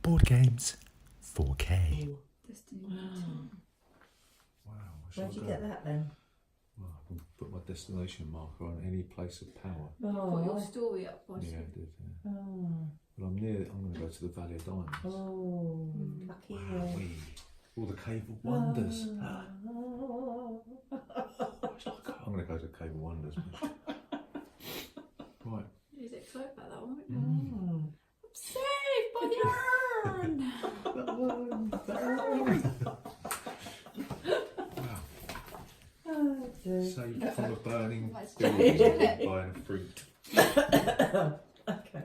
Board Games 4K. Destiny. Wow. Where'd you get that then? Well, I can put my destination marker on any place of power. Put your story up, was Yeah, it? I did. Yeah. Oh, But I'm going to go to the Valley of Diamonds. oh, lucky you. Wowee. All the Cave of Wonders. Oh. I'm going to go to Cave of Wonders. Right. He's excited about that one. Mm. I'm saved by the urn! Wow. Oh, dear. Saved from a burning That's building strange, isn't it? by a fruit. Okay.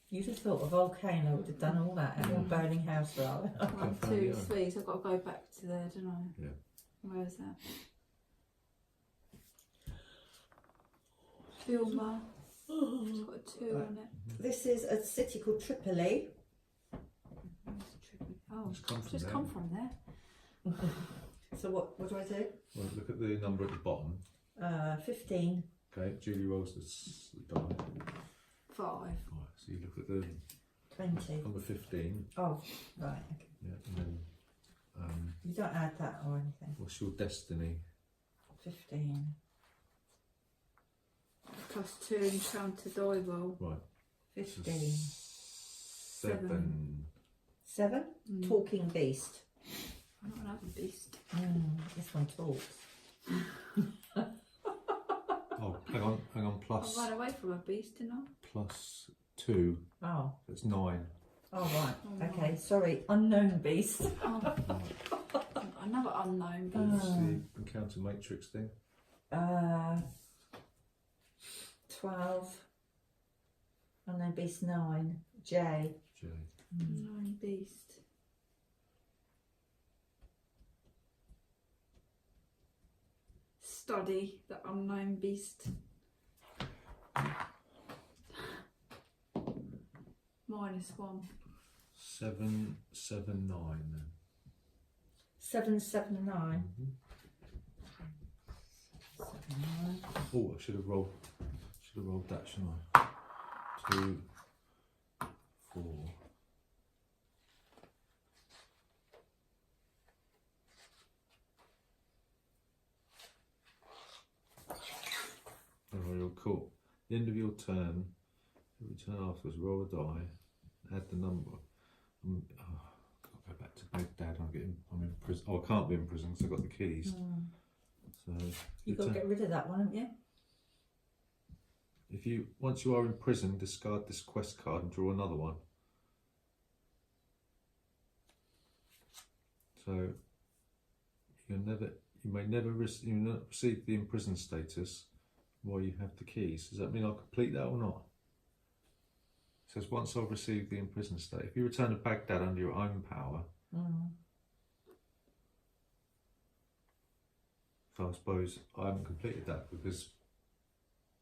You'd have thought a volcano would have done all that in a burning house, rather. 1, 2, 3, so I've got to go back to there, don't I? Yeah. Where is that? Filmer. It's got a 2 on it. This is a city called Tripoli. Oh, It's come from just there. come from there. So what do I do? Well, look at the number at the bottom. 15. Okay, Julie rolls the die. 5. Right, so you look at the 20. number 15. Oh, right. Okay. Yeah, and then You don't add that or anything. what's your destiny? 15. +2 encounter die roll. Right. 15. 7. 7? Talking beast. I'm not another beast. This one talks. Oh, hang on, I plus, ran away from a beast, didn't I? plus 2. Oh. That's 9. Oh, right. Oh, Okay, sorry. Unknown beast. Oh, another unknown What's beast. the encounter matrix thing? 12. Unknown beast 9. J. J. Unknown beast. Study the unknown beast. -1. 7, 7, 9 then. 779. 79. Oh, I should have rolled that, shouldn't I? 2, 4. Oh, you're cool. The end of your turn, every turn afterwards, roll a die, add the number. I'll go back to Baghdad. I'm in prison. Oh, I can't be in prison because I've got the keys. So You've got to get rid of that one, haven't you? once you are in prison, discard this quest card and draw another one. So you may never receive the imprisoned status while you have the keys. Does that mean I'll complete that or not? It says once I've received the imprisoned state. If you return to Baghdad under your own power, so I suppose I haven't completed that because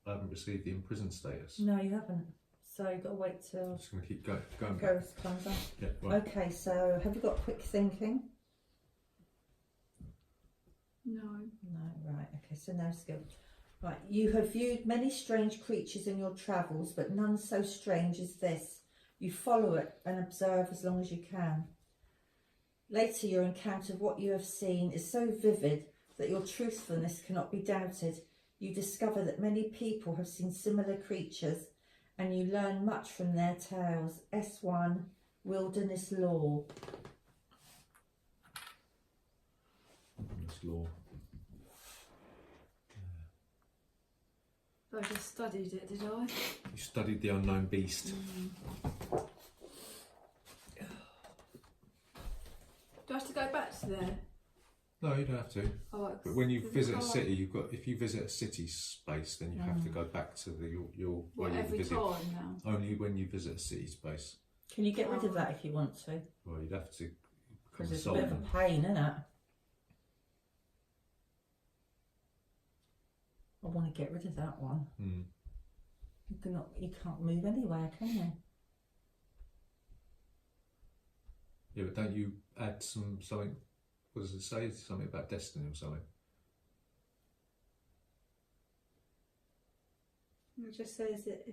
I haven't received the imprisoned status. No, you haven't. So you've got to wait till I'm just going to keep going back. Ghost comes up. Yeah, right. Okay, so have you got quick thinking? No. No, right. Okay, so no skill. Right, you have viewed many strange creatures in your travels, but none so strange as this. You follow it and observe as long as you can. Later, your encounter of what you have seen is so vivid that your truthfulness cannot be doubted. You discover that many people have seen similar creatures, and you learn much from their tales. S1, Wilderness Law. Wilderness law. I just studied it, did I? You studied the unknown beast. Do I have to go back to there? No, you don't have to. Oh, But when you does it visit a go city, if you visit a city space, then you have to go back to your where you every visit. time now? Only when you visit a city space. Can you get rid of that if you want to? Well, you'd have to become Because a it's a bit of a sultan. pain, isn't it? I want to get rid of that one. You can't move anywhere, can you? Yeah, but don't you add something? What does it say? Something about destiny or something? It just says that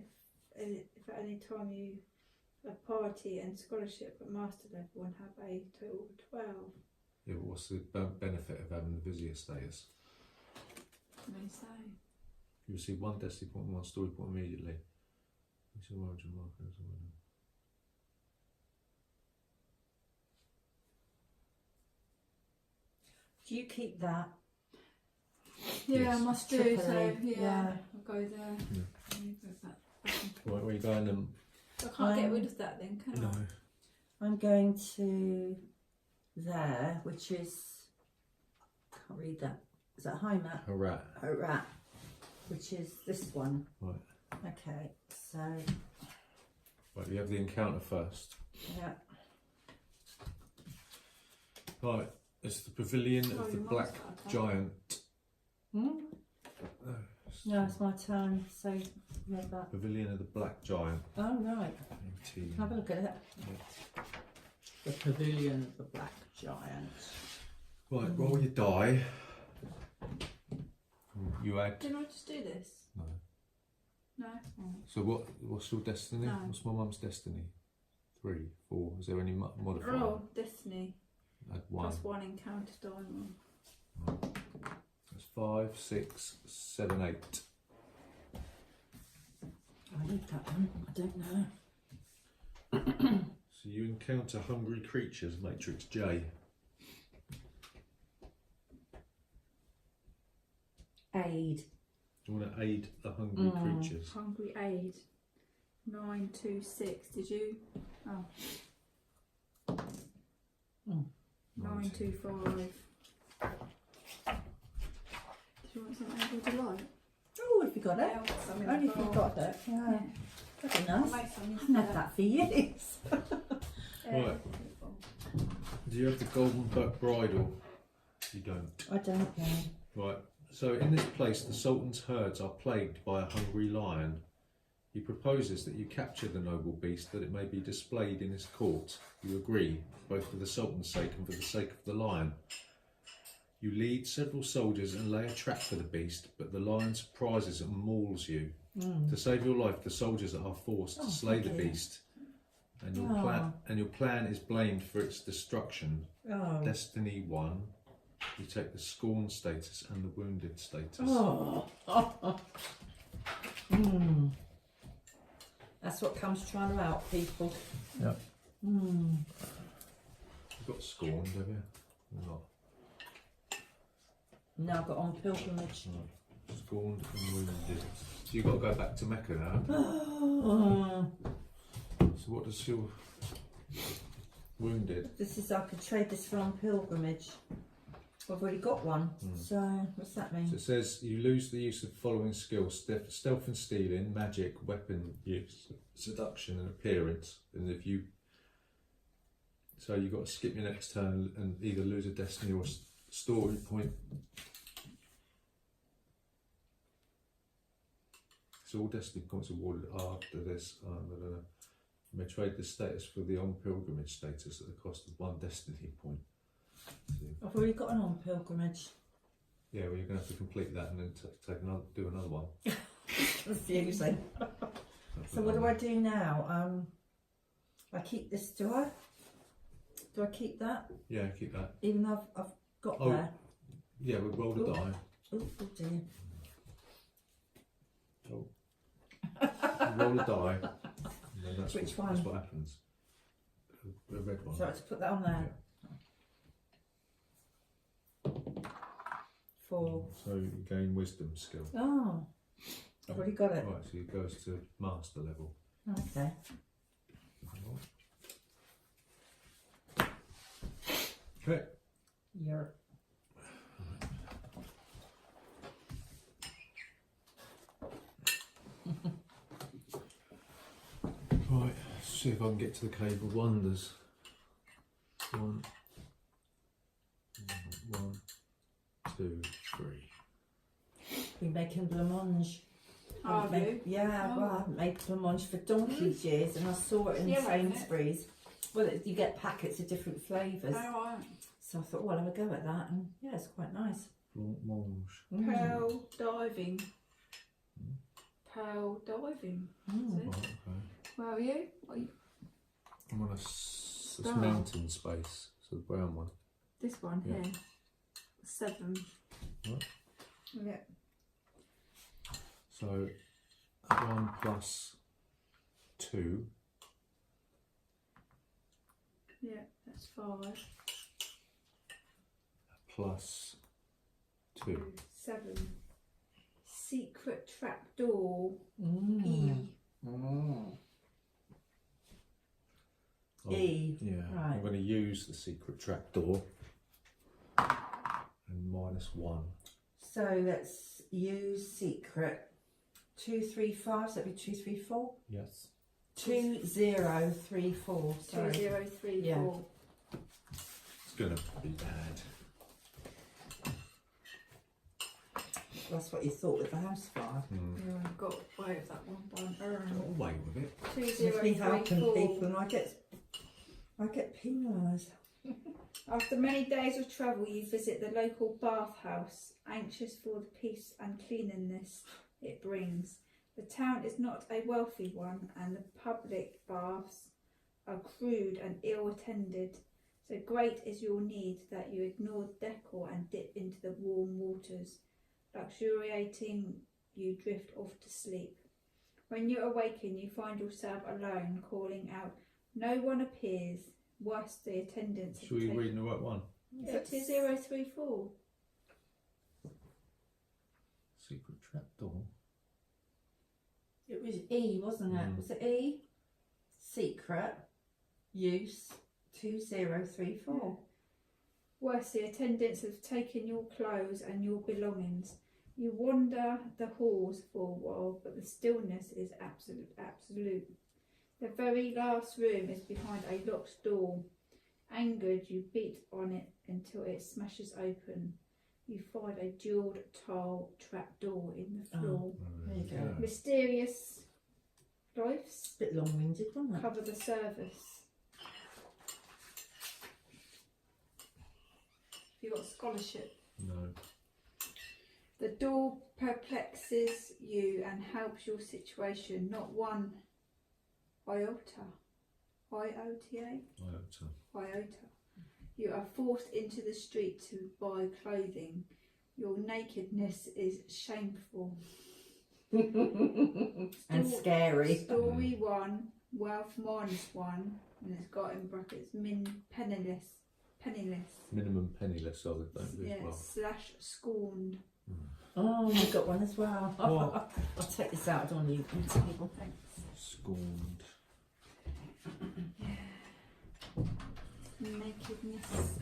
if at any time you have party and scholarship at master level and have a total of 12. Yeah, but what's the benefit of having the vizier status? What do you say? You receive 1 destiny point and 1 story point immediately. It's a origin markers or whatever. Do you keep that? Yeah, Yes. I must do. So Tripoli, yeah, yeah. I'll go there. Yeah. Let me go back and- Right, where are you going then? I can't get rid of that then, can I? I'm going to there, which is, can't read that. Is that Heimat? Hurrah. Horat, which is this one. Right. Okay, so Right, you have the encounter first. yeah. Right, it's the pavilion Oh, of the your black mum's got a giant. No, it's my turn. So read that. Pavilion of the black giant. Oh right, have a look at it. The pavilion of the black giant. Right, roll your die. You add. Didn't I just do this? No. No? Oh. So what's your destiny? No. What's my mum's destiny? 3, 4. Is there any modifier? Oh, destiny. Add 1. Plus 1 encounter diamond. That's 5, 6, 7, 8. I need that one. I don't know. So you encounter hungry creatures, matrix J. Aid. You want to aid the hungry creatures. Hungry aid. 926. Did you? Oh. 925. Did you want some able delight? Oh, if you got it. Yeah, I'll put some in Only the if you bowl. got it. Yeah. That'd be I'll nice. make some I haven't had instead. that for years. Right. Do you have the golden bridle? You don't. I don't know. Right. So in this place, the Sultan's herds are plagued by a hungry lion. He proposes that you capture the noble beast, that it may be displayed in his court. You agree, both for the Sultan's sake and for the sake of the lion. You lead several soldiers and lay a trap for the beast, but the lion surprises and mauls you. To save your life, the soldiers are forced to slay the thank you. beast, and your plan is blamed for its destruction. Oh. Destiny 1. You take the scorn status and the wounded status. Oh. That's what comes trying to out people. Yep. You've got scorned, have you? Or not? Now I've got on pilgrimage. Right. Scorned and wounded. So you've got to go back to Mecca now. So what does your wounded? This is, I could trade this for on pilgrimage. I've already got one. So what's that mean? So it says you lose the use of the following skills: stealth and stealing, magic, weapon use, seduction and appearance. And if you, so you've got to skip your next turn and either lose a destiny or a story point. So all destiny points awarded after this. You may trade this status for the on pilgrimage status at the cost of 1 destiny point. So, I've already got an on pilgrimage. yeah, well, you're going to have to complete that and then do another one. Confusing. So what do I do now? I keep this, do I? Do I keep that? Yeah, keep that. Even though I've got Oh. there. Yeah, we roll the Ooh. die. Oh dear. Oh. You roll a die. And then that's Which what, one? That's what happens. The red one. So I have to put that on there. 4. So you gain wisdom skill. Oh, I've already got it. Right, so it goes to master level. Okay. Okay. Yeah. Right, let's see if I can get to the Cave of Wonders. 1, 2, 3. We're making blancmange. Are you? Yeah, Oh. well, I haven't made blancmange for donkey's years, and I saw it in Yeah, right, isn't it? Sainsbury's. Well, you get packets of different flavours. Oh, right. So I thought, well, I'll have a go at that, and yeah, it's quite nice. Blancmange. Pearl diving. Pearl diving. Is it? Right. Where are you? I'm on a this mountain space, so the brown one. This one Yeah. here. 7. Right. Yeah. So that one plus 2. Yeah, that's 5. Plus 2. 7. Secret trapdoor. Mm. E. Oh, E. Yeah, Right. I'm going to use the secret trapdoor and -1. So let's use secret. 2, 3, 5. So that'd be 2, 3, 4. Yes. 2, 0, 3, 4. 2, Sorry. 0, 3, Yeah. 4. It's going to be bad. That's what you thought with the house fire. Yeah, I got away with that one by an Got urn. away with it. 2, It's 0, me 3, helping 4. people, and I get penalised. After many days of travel, you visit the local bathhouse, anxious for the peace and cleanliness it brings. The town is not a wealthy one, and the public baths are crude and ill-attended. So great is your need that you ignore the decor and dip into the warm waters. Luxuriating, you drift off to sleep. When you awaken, you find yourself alone, calling out. No one appears. Worse, the attendants have Should we taken... read the right one? Yeah, 2034. Secret trapdoor. It was E, wasn't it? Mm. Was it E? Secret. Use. 2034. Worse, the attendants have taken your clothes and your belongings. You wander the halls for a while, but the stillness is absolute. The very last room is behind a locked door. Angered, you beat on it until it smashes open. You find a jewelled tile trapdoor in the floor. There you go. Mysterious lives Bit long-winded, wasn't it? cover the surface. You got scholarship. No. The door perplexes you and helps your situation, not one iota. IOTA? Iota. You are forced into the street to buy clothing. Your nakedness is shameful. And scary. Story 1, wealth -1, and it's got in brackets penniless. Minimum penniless, so they don't do Yeah, well. / scorned. Oh, I've got one as well. What? I'll take this out. I don't want you to table. Thanks. Scorned. Nakedness.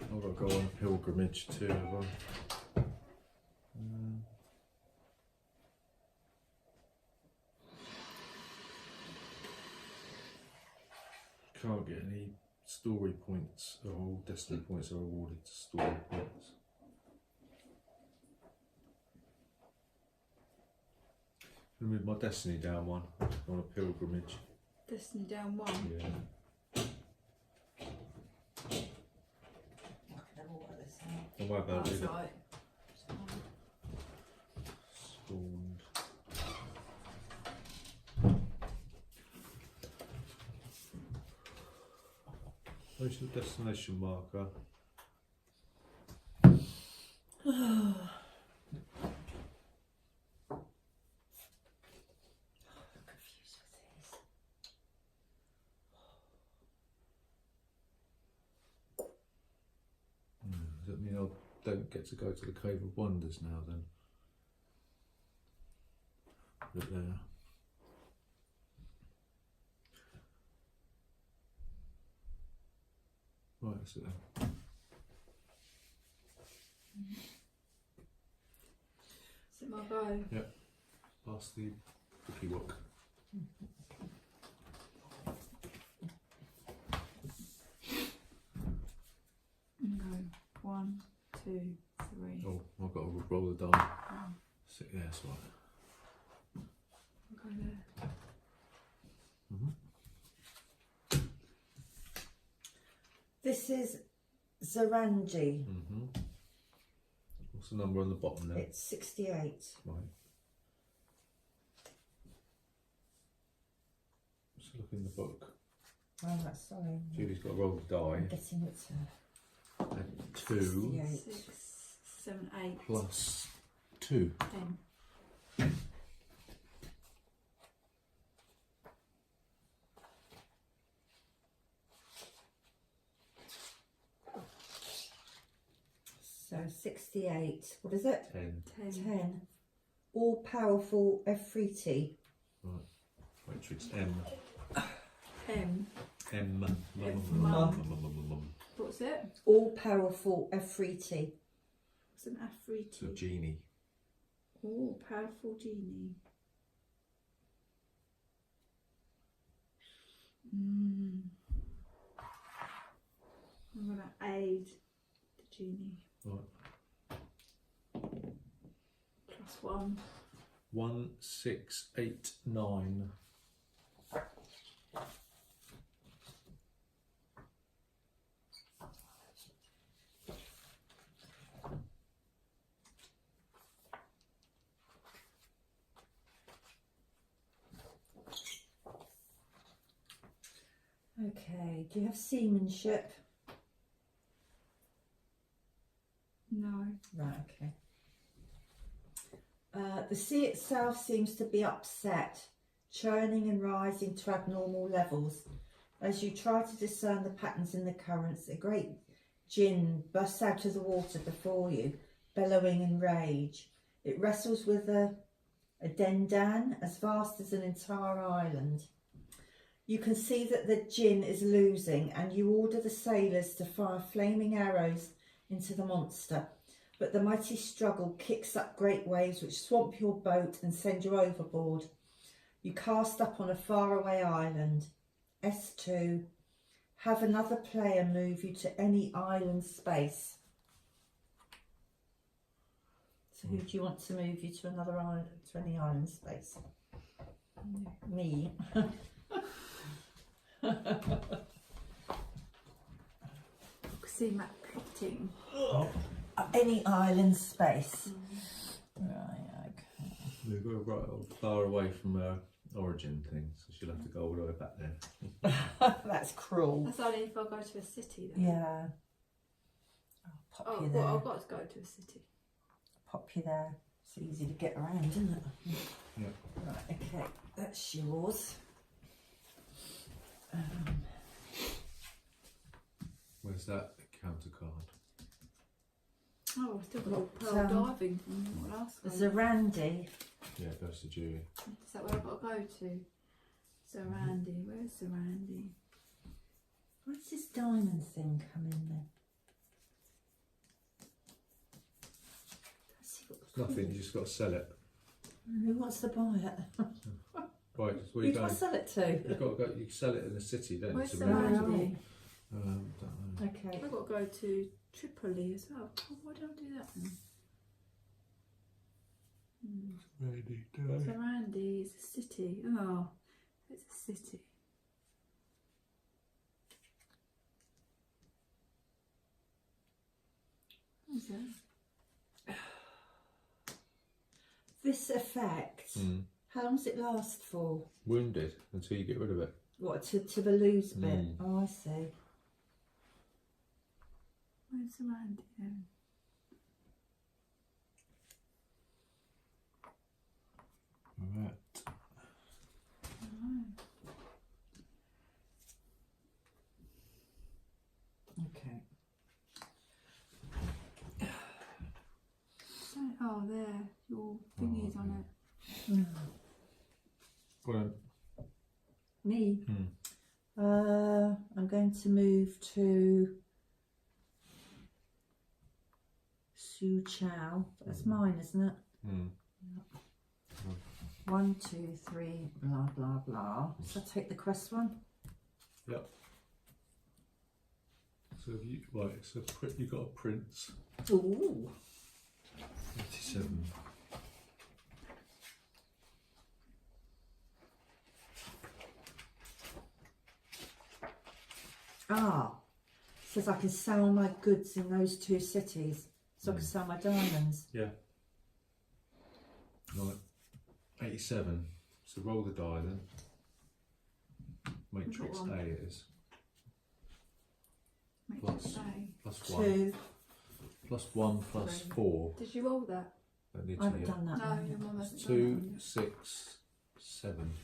I've got to go on a pilgrimage too. Have I? Can't get any story points, or all destiny points are awarded to story points. I'm gonna move my destiny down one on a pilgrimage. Destiny down 1. Yeah. Don't worry about That's it. right. Scorned. Where's your destination marker? Does that mean I don't get to go to the Cave of Wonders now then? Look there. Right, so Is it my go? past the cookie walk. No. 1, 2, 3. Oh, I've got to roll the die. Oh, Sit there, that's right. I'll go there. This is Zaranji. What's the number on the bottom there? It's 68. Right. Let's look in the book. Oh, that's sorry. Julie's got to roll the I'm die. getting it to Add 2 68. 6, 7, 8, plus 2. 10. So 68. What is it? 10. 10. 10. All powerful Efreeti. Right. Matrix M. M. M. What's it? All powerful Efreeti. What's an So Afriti? genie. Oh, powerful genie. I'm going to aid the genie. Right. +1. 1, 6, 8, 9. Okay, do you have seamanship? No. Right, okay. The sea itself seems to be upset, churning and rising to abnormal levels. As you try to discern the patterns in the currents, a great djinn bursts out of the water before you, bellowing in rage. It wrestles with a dendan as vast as an entire island. You can see that the djinn is losing, and you order the sailors to fire flaming arrows into the monster. But the mighty struggle kicks up great waves which swamp your boat and send you overboard. You cast up on a faraway island. S2. Have another player move you to any island space. So who do you want to move you to another island, to any island space? Me. See map plotting. Any island space. Right, okay. We've got to right far away from her origin thing, so she'll have to go all the way back there. That's cruel. That's only if I go to a city then. Yeah. I'll pop Oh, you there. well, I've got to go to a city. Pop you there. It's easy to get around, isn't it? Yeah. Right, okay. That's yours. Where's that counter card? Oh, I've still got What, pearl diving from last time. Zarandi. Yeah, it goes to Julie. Is that where I've got to go to? Zarandi. Where's Zarandi? Where's this diamond thing come in then? Let's see what It's nothing, you just got to sell it. Who wants to buy it? Right, where Who you do I going? sell it to? You've got to go, you sell it in the city then. Where's to Zarandi? Don't know. Okay. I've got to go to Tripoli as well. Oh, why don't I do that then? Ready, Zarandi is a city. Oh, it's a city. What's that? This effect, how long does it last for? Wounded until you get rid of it. What, to the lose bit? Oh, I see. Where's Zarandi then? Right. Okay. Oh, there. Your thingy's on it. Go on. Me? I'm going to move to Su Chao. That's mine, isn't it? 1, 2, 3, blah, blah, blah. So I take the quest one? Yep. So have you, right, so you've got a prince. Ooh. 87. Ah. Says I can sell my goods in those two cities. So I can sell my diamonds. Yeah. Right. 87. So roll the die then. Matrix Got one. A it is. Matrix Plus- A. Plus 1. 2. Plus 1 plus Three. 4. Did you roll that? Don't need I haven't to done that No, one. your mum hasn't done 2, that one yet. 6, 7.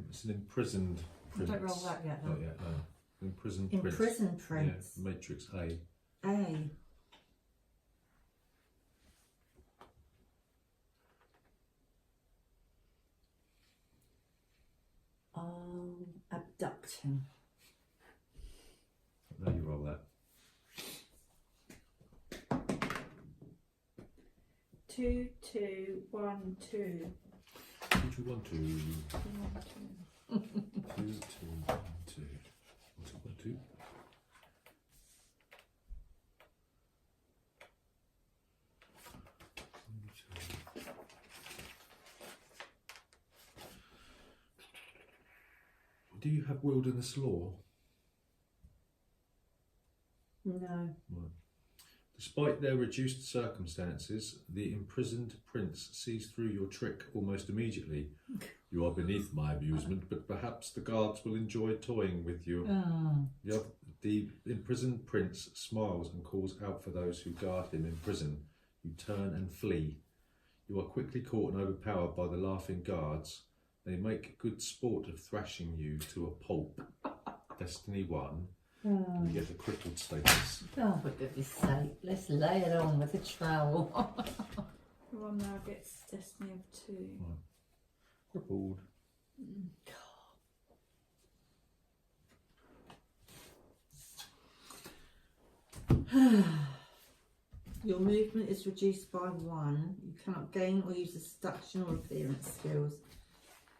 It's an imprisoned prince. Don't roll that yet, Not though. yet, no. Imprisoned prince. Imprisoned prince. Yeah, Matrix A. A. Abducting. Now you roll that. 2, 2, 1, 2. 2, 2, 1, 2. 1, 2. 2, 2, 1, 2. 1, 2, 1, 2. Do you have wilderness law? No. Right. Despite their reduced circumstances, the imprisoned prince sees through your trick almost immediately. You are beneath my amusement, but perhaps the guards will enjoy toying with you. The imprisoned prince smiles and calls out for those who guard him in prison. You turn and flee. You are quickly caught and overpowered by the laughing guards. They make good sport of thrashing you to a pulp. Destiny 1. And you get the crippled status. Oh, for goodness sake, let's lay it on with a trowel. The one now gets Destiny of 2. Crippled. Your movement is reduced by 1. You cannot gain or use the seduction or appearance skills.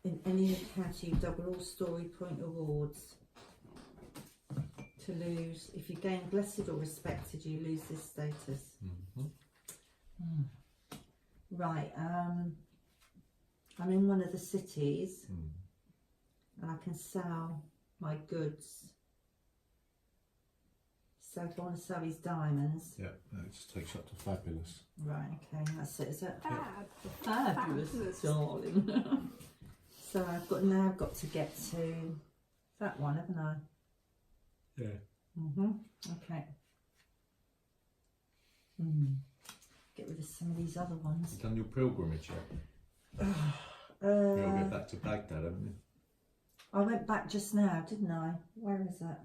In any encounter, you double all story point awards. To lose, if you gain blessed or respected, you lose this status. Right, I'm in one of the cities and I can sell my goods. So if I want to sell these diamonds, Yeah, it just takes you up to fabulous. right, okay, that's it, is it? Fab. Fabulous, darling. So I've got to get to that one, haven't I? Yeah. Okay. Get rid of some of these other ones. You've done your pilgrimage yet? You'll go back to Baghdad, haven't you? I went back just now, didn't I? Where is it?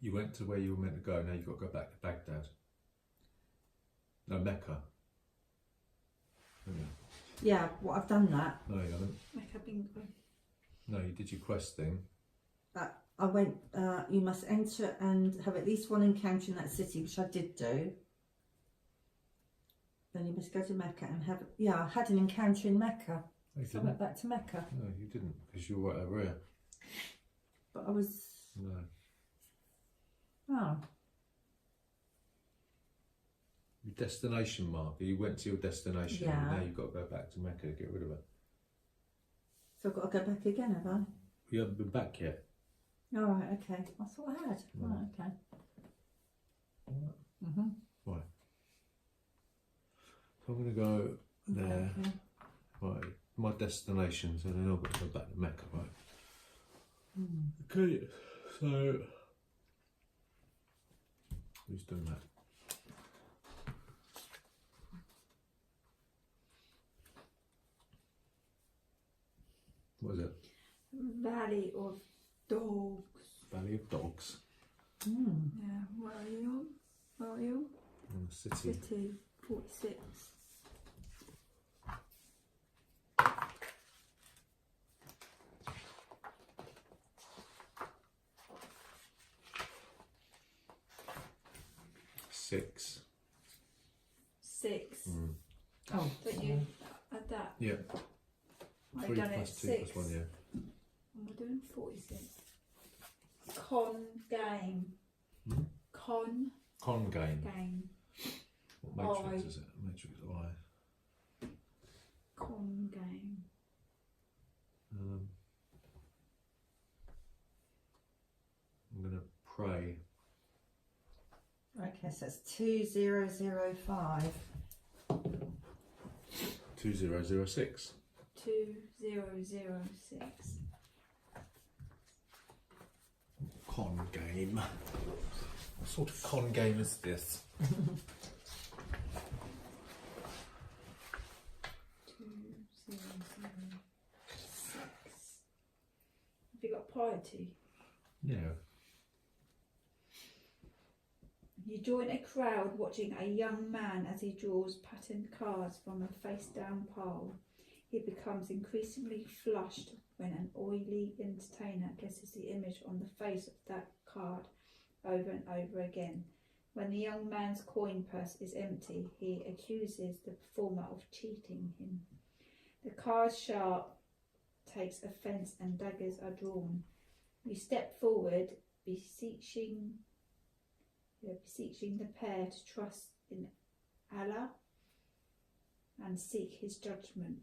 You went to where you were meant to go, now you've got to go back to Baghdad. No, Mecca. Haven't you? Yeah, well, I've done that. No, you haven't. Make a bingo. No, you did your quest thing. I went, you must enter and have at least one encounter in that city, which I did do. Then you must go to Mecca and have, yeah, I had an encounter in Mecca. No, you So I didn't. went back to Mecca. No, you didn't, because you were right over here. But I was, No. oh, Your destination marker, you went to your destination, Yeah. and now you've got to go back to Mecca to get rid of it. so I've got to go back again, have I? You haven't been back yet. All right, okay. I thought I had. No. Right, okay. Right. So I'm going to go there. Okay. Right, my destination, so then I've got to go back to Mecca, right? Okay, so who's doing that? What is it? Valley of Dogs. Valley of Dogs. Yeah, where are you on? Where are you In the city. on? City 46. Six. 6. Oh, Don't you add that? Yeah. I've 3 done it plus 2 6. plus 1, yeah. And we're doing 46. Con game. Con Con game. game. What matrix I. is it? Matrix I. Con game. I'm going to pray. Okay, so it's 2005. 2006. 2006. Con game. What sort of con game is this? 2006. Have you got piety? Yeah. You join a crowd watching a young man as he draws patterned cards from a face-down pile. He becomes increasingly flushed when an oily entertainer places the image on the face of that card over and over again. When the young man's coin purse is empty, he accuses the performer of cheating him. The card sharp takes offence and daggers are drawn. You step forward, beseeching the pair to trust in Allah and seek his judgment.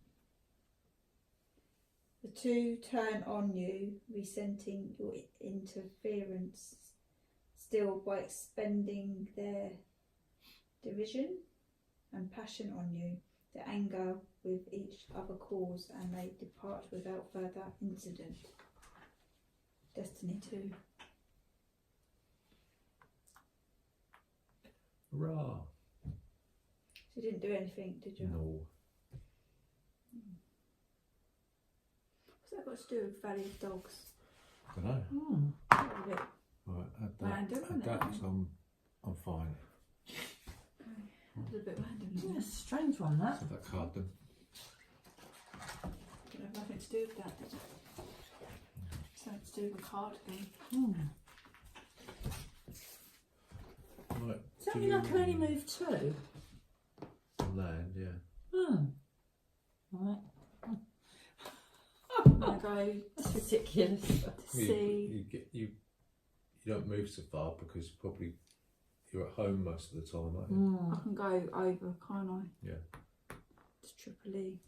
The two turn on you, resenting your interference, still by expending their derision and passion on you, the anger with each other cause, and they depart without further incident. Destiny 2. Hurrah! So you didn't do anything, did you? No. What's that got to do with Valley of Dogs? I don't know. A little bit Right, add random, that. isn't Add it? that, so I'm fine. a little bit random, isn't Yeah, it? strange one that. Have that card then. Didn't have nothing to do with that, did it? Something to do with a card game. Right. Does that mean I can only move 2? Land, yeah. Right. I'm going to go That's ridiculous. to see. You don't move so far because probably you're at home most of the time, aren't you? Mm. I can go over, can't I? Yeah. To Triple E.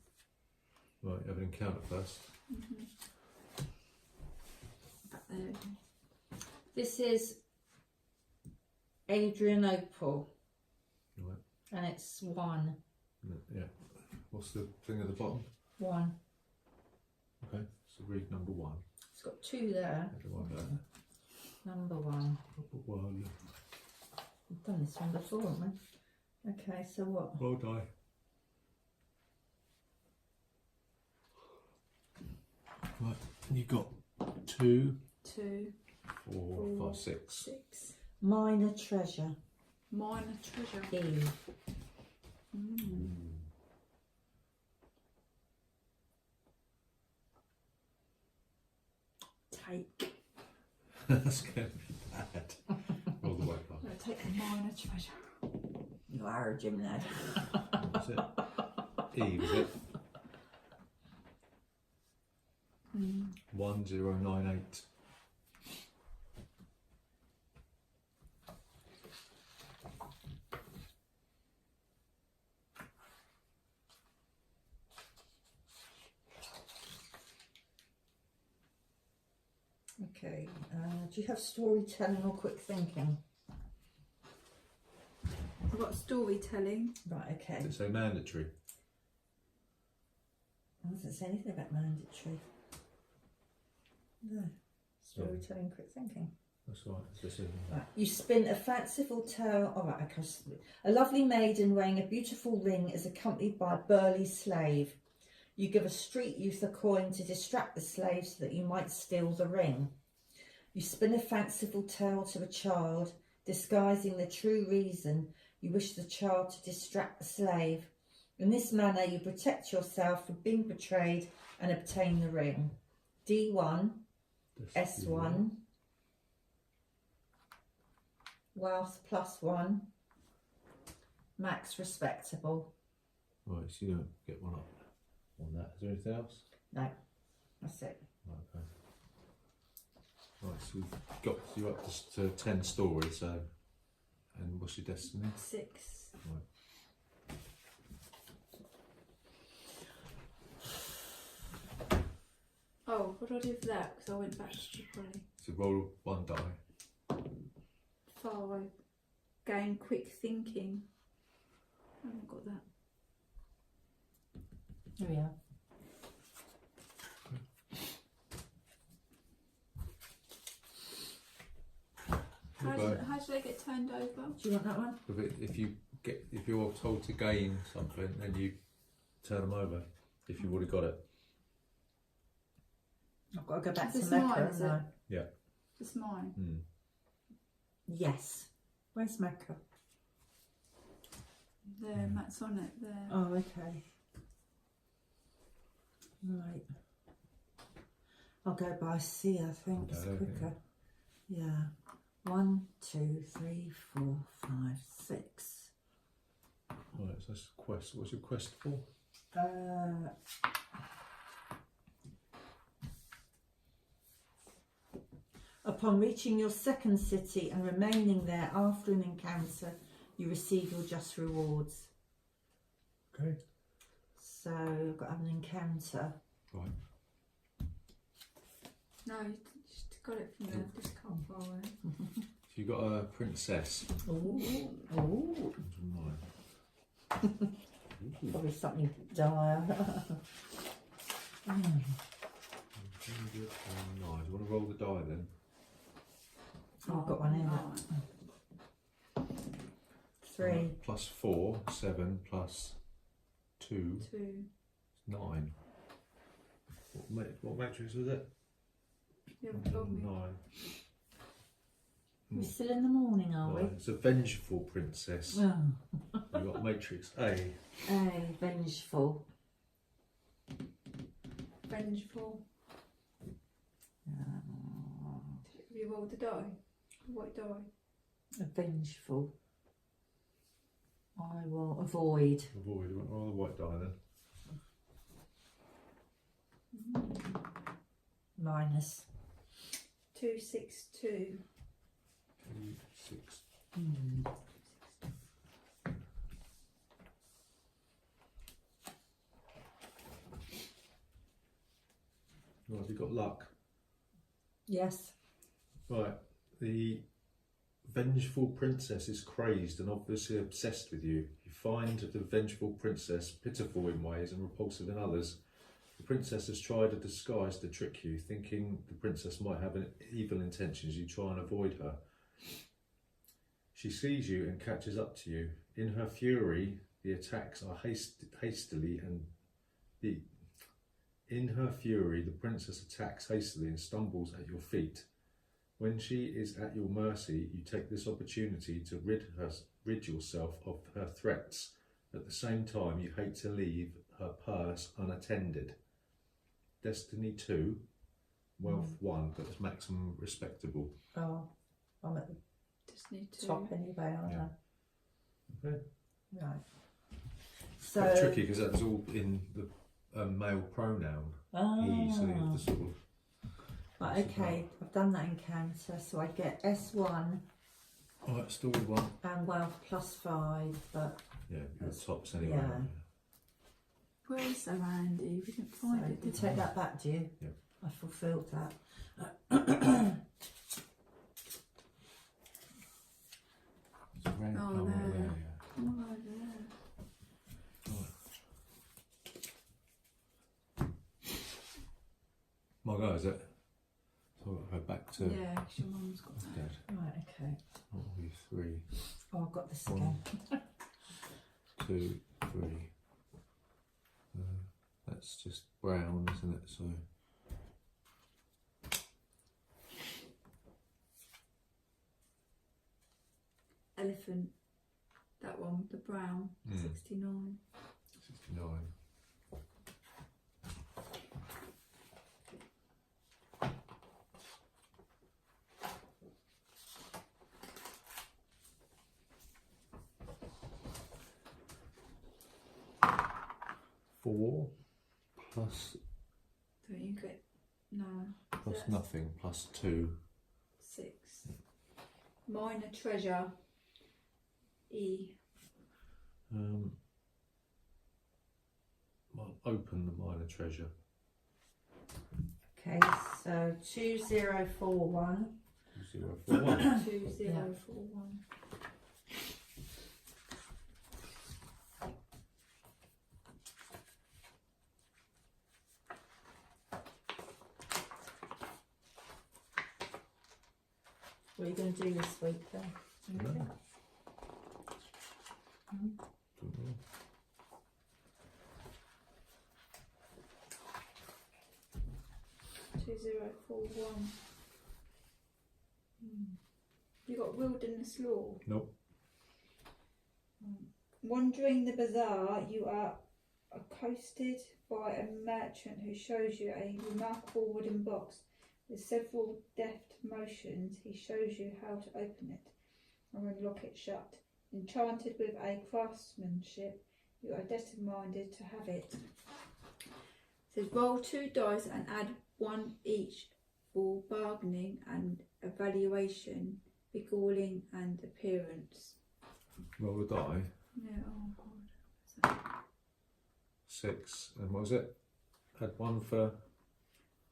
Right, have an encounter first. Back there. This is Adrianople, Right. and it's 1. Yeah. What's the thing at the bottom? 1. Okay, so read number 1. It's got 2 there. Everyone there. Number 1. Number 1. We've done this one before, haven't we? Okay, so what? Roll die. Right, you got 2, 2, 4, 5, 6. 6. Minor treasure. Minor treasure. E. Take. That's going to be bad. All the way I'm back. going to take the minor treasure. You are a gym lad. What's it? E, was it? 1098. Okay, do you have storytelling or quick thinking? I've got storytelling. Right, okay. Did it say mandatory? It doesn't say anything about mandatory. No. Storytelling, quick thinking. That's right. It's just Right. You spin a fanciful tale. All right, okay. A lovely maiden wearing a beautiful ring is accompanied by a burly slave. You give a street youth a coin to distract the slave so that you might steal the ring. You spin a fanciful tale to a child, disguising the true reason you wish the child to distract the slave. In this manner, you protect yourself from being betrayed and obtain the ring. D1, S1, wealth +1, max respectable. Right, so you don't get one up on that. Is there anything else? No, that's it. Right, okay. Right, so you're up to 10 stories, so, and what's your destiny? 6. Right. Oh, what do I do for that? Because I went back to Triple E. So roll 1 die. 5. Gain quick thinking. I haven't got that. Here we are. How do they get turned over? Do you want that one? If you're told to gain something, then you turn them over. If you've already got it. I've got to go back Is to this Mecca, mine, haven't is I? it? Yeah. It's mine. Mm. Yes. Where's Mecca? There, Matt's on it there. Oh, okay. Right. I'll go by C, I think. It's Okay, quicker. Yeah. 1, 2, 3, 4, 5, 6. Right, so that's a quest. What's your quest for? Upon reaching your second city and remaining there after an encounter, you receive your just rewards. Okay. So I've got to have an encounter. Right. No, you just got it from there. Just can't far away. So you got a princess. Ooh. Ooh. Mine. Probably something dire. Nine. Do you want to roll the die then? Oh, I've got one in Oh, it. 3. Plus 4, 7 plus 2, 2. 9. What matrix was it? You haven't told me. 9. We're still in the morning, are we? Nine. It's a vengeful princess. Oh. You've got matrix A. A, vengeful. Vengeful. Have you rolled the die? What die? Vengeful. I will avoid. Avoid. Roll the white die then. Minus. 2, 6, 2. 2, 6. Well, have you got luck? Yes. Right. The vengeful princess is crazed and obviously obsessed with you. You find the vengeful princess pitiful in ways and repulsive in others. The princess has tried a disguise to trick you, thinking the princess might have evil intentions. You try and avoid her. She sees you and catches up to you. In her fury, the attacks are hastily and in her fury, the princess attacks hastily and stumbles at your feet. When she is at your mercy, you take this opportunity to rid yourself of her threats. At the same time, you hate to leave her purse unattended. Destiny 2, wealth 1, but it's maximum respectable. Oh, I'm at the Just need to. top anyway, aren't Yeah. I? Okay. Right. It's So. quite tricky because that's all in the male pronoun. He, so you have to sort of. Right, okay, I've done that encounter, so I get S1 Alright, story 1. and wealth plus 5, but Yeah, you're the tops anyway. Yeah. aren't you? Where is that, Andy? We didn't so find it, you did take we? that back, do you? Yeah. I fulfilled that. It's around, Oh, right there. there, yeah. Oh, right there. My go, is it? So I'll go back to Yeah, 'cause your mum's got that. Dad. Right, okay. What will be 3, Oh, I've got this 1, again. 2, 3. That's just brown, isn't it? So. Elephant. That one, the brown. 69. 69. Four plus So you get no. plus That's nothing plus 2. 6. Minor treasure. E. Well, open the minor treasure. Okay, so 2041. 041. 2041. What are you going to do this week then? No. Don't know. 2041. You got Wilderness Law. Nope. Wandering the bazaar, you are accosted by a merchant who shows you a remarkable wooden box. With several deft motions, he shows you how to open it and unlock it shut. Enchanted with a craftsmanship, you are determined to have it. It says roll 2 dice and add 1 each for bargaining and evaluation, beguiling and appearance. Roll a die. Yeah, oh god. 6. And what was it? Add 1 for.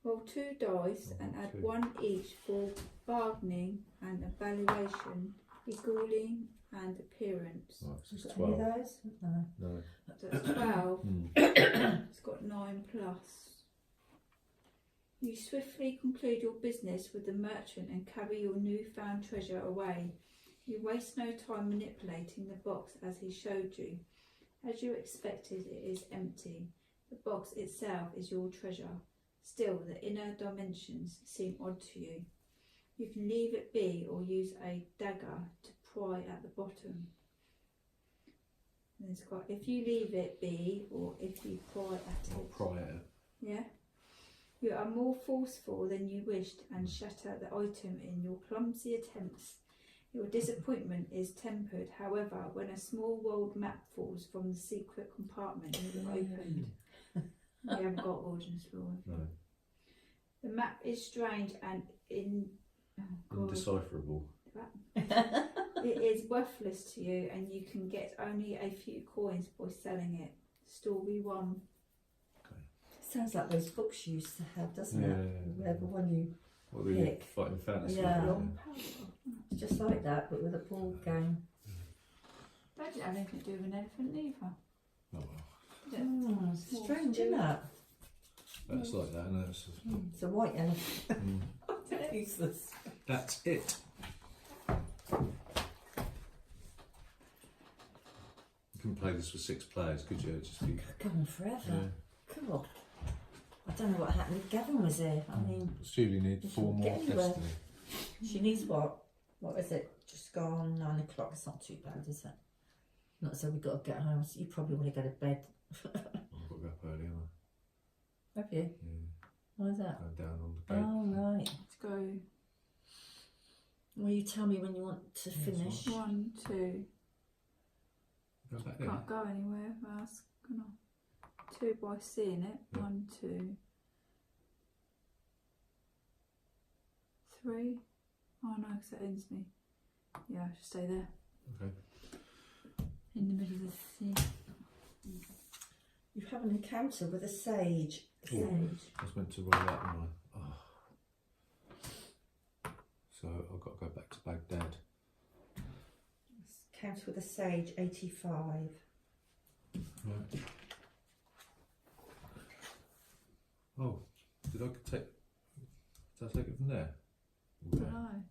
Roll 2 dice and add 1 each for bargaining and evaluation, beguiling and appearance. Right, so it's Got any of 12. those? No. No. So it's 12. Mm. It's got 9 plus. You swiftly conclude your business with the merchant and carry your newfound treasure away. You waste no time manipulating the box as he showed you. As you expected, it is empty. The box itself is your treasure. Still, the inner dimensions seem odd to you. You can leave it be or use a dagger to pry at the bottom. And it's got, if you leave it be or if you pry at I'll it. pry at it. Yeah. You are more forceful than you wished and shatter the item in your clumsy attempts. Your disappointment is tempered, however, when a small world map falls from the secret compartment you have opened. We haven't got Wilderness Law. No. The map is strange and Indecipherable. it is worthless to you, and you can get only a few coins by selling it. Story 1. Sounds like those books you used to have, doesn't Yeah, it? yeah, yeah. Whatever one you. What were you fighting fantasy? Yeah. with, Long paragraph. It's just like that, but with a board game. That didn't have anything to do with an elephant either. Oh well. Did it? It's strange, isn't it? That's like that, isn't it? It's just- It's a white elephant. Mm. Useless. That's it. You couldn't play this with 6 players, could you? It'd just be. Go on forever. Yeah. God. I don't know what happened if Gavin was here. I mean, Julie need you 4 shouldn't more get anywhere. Destiny. she needs what? What is it? Just gone 9 o'clock. It's not too bad, is it? Not so we've got to get home. So you probably want to go to bed. I've got to go up early, haven't Have you? I? Yeah. Why is that? Go down on the gate. Oh, right. Let's go. Well, you tell me when you want to finish. 1, 2. Go back there. Can't go anywhere else. Can I? 2 by seeing it. Yeah. 1, 2, 3. Oh no, because that ends me. Yeah, I should stay there. Okay. In the middle of the sea. You have an encounter with a sage. Ooh. I was meant to roll that, wasn't I? Oh. So I've got to go back to Baghdad. Encounter with a sage, 85. Right. Oh, did I take it from there? I Okay. don't know.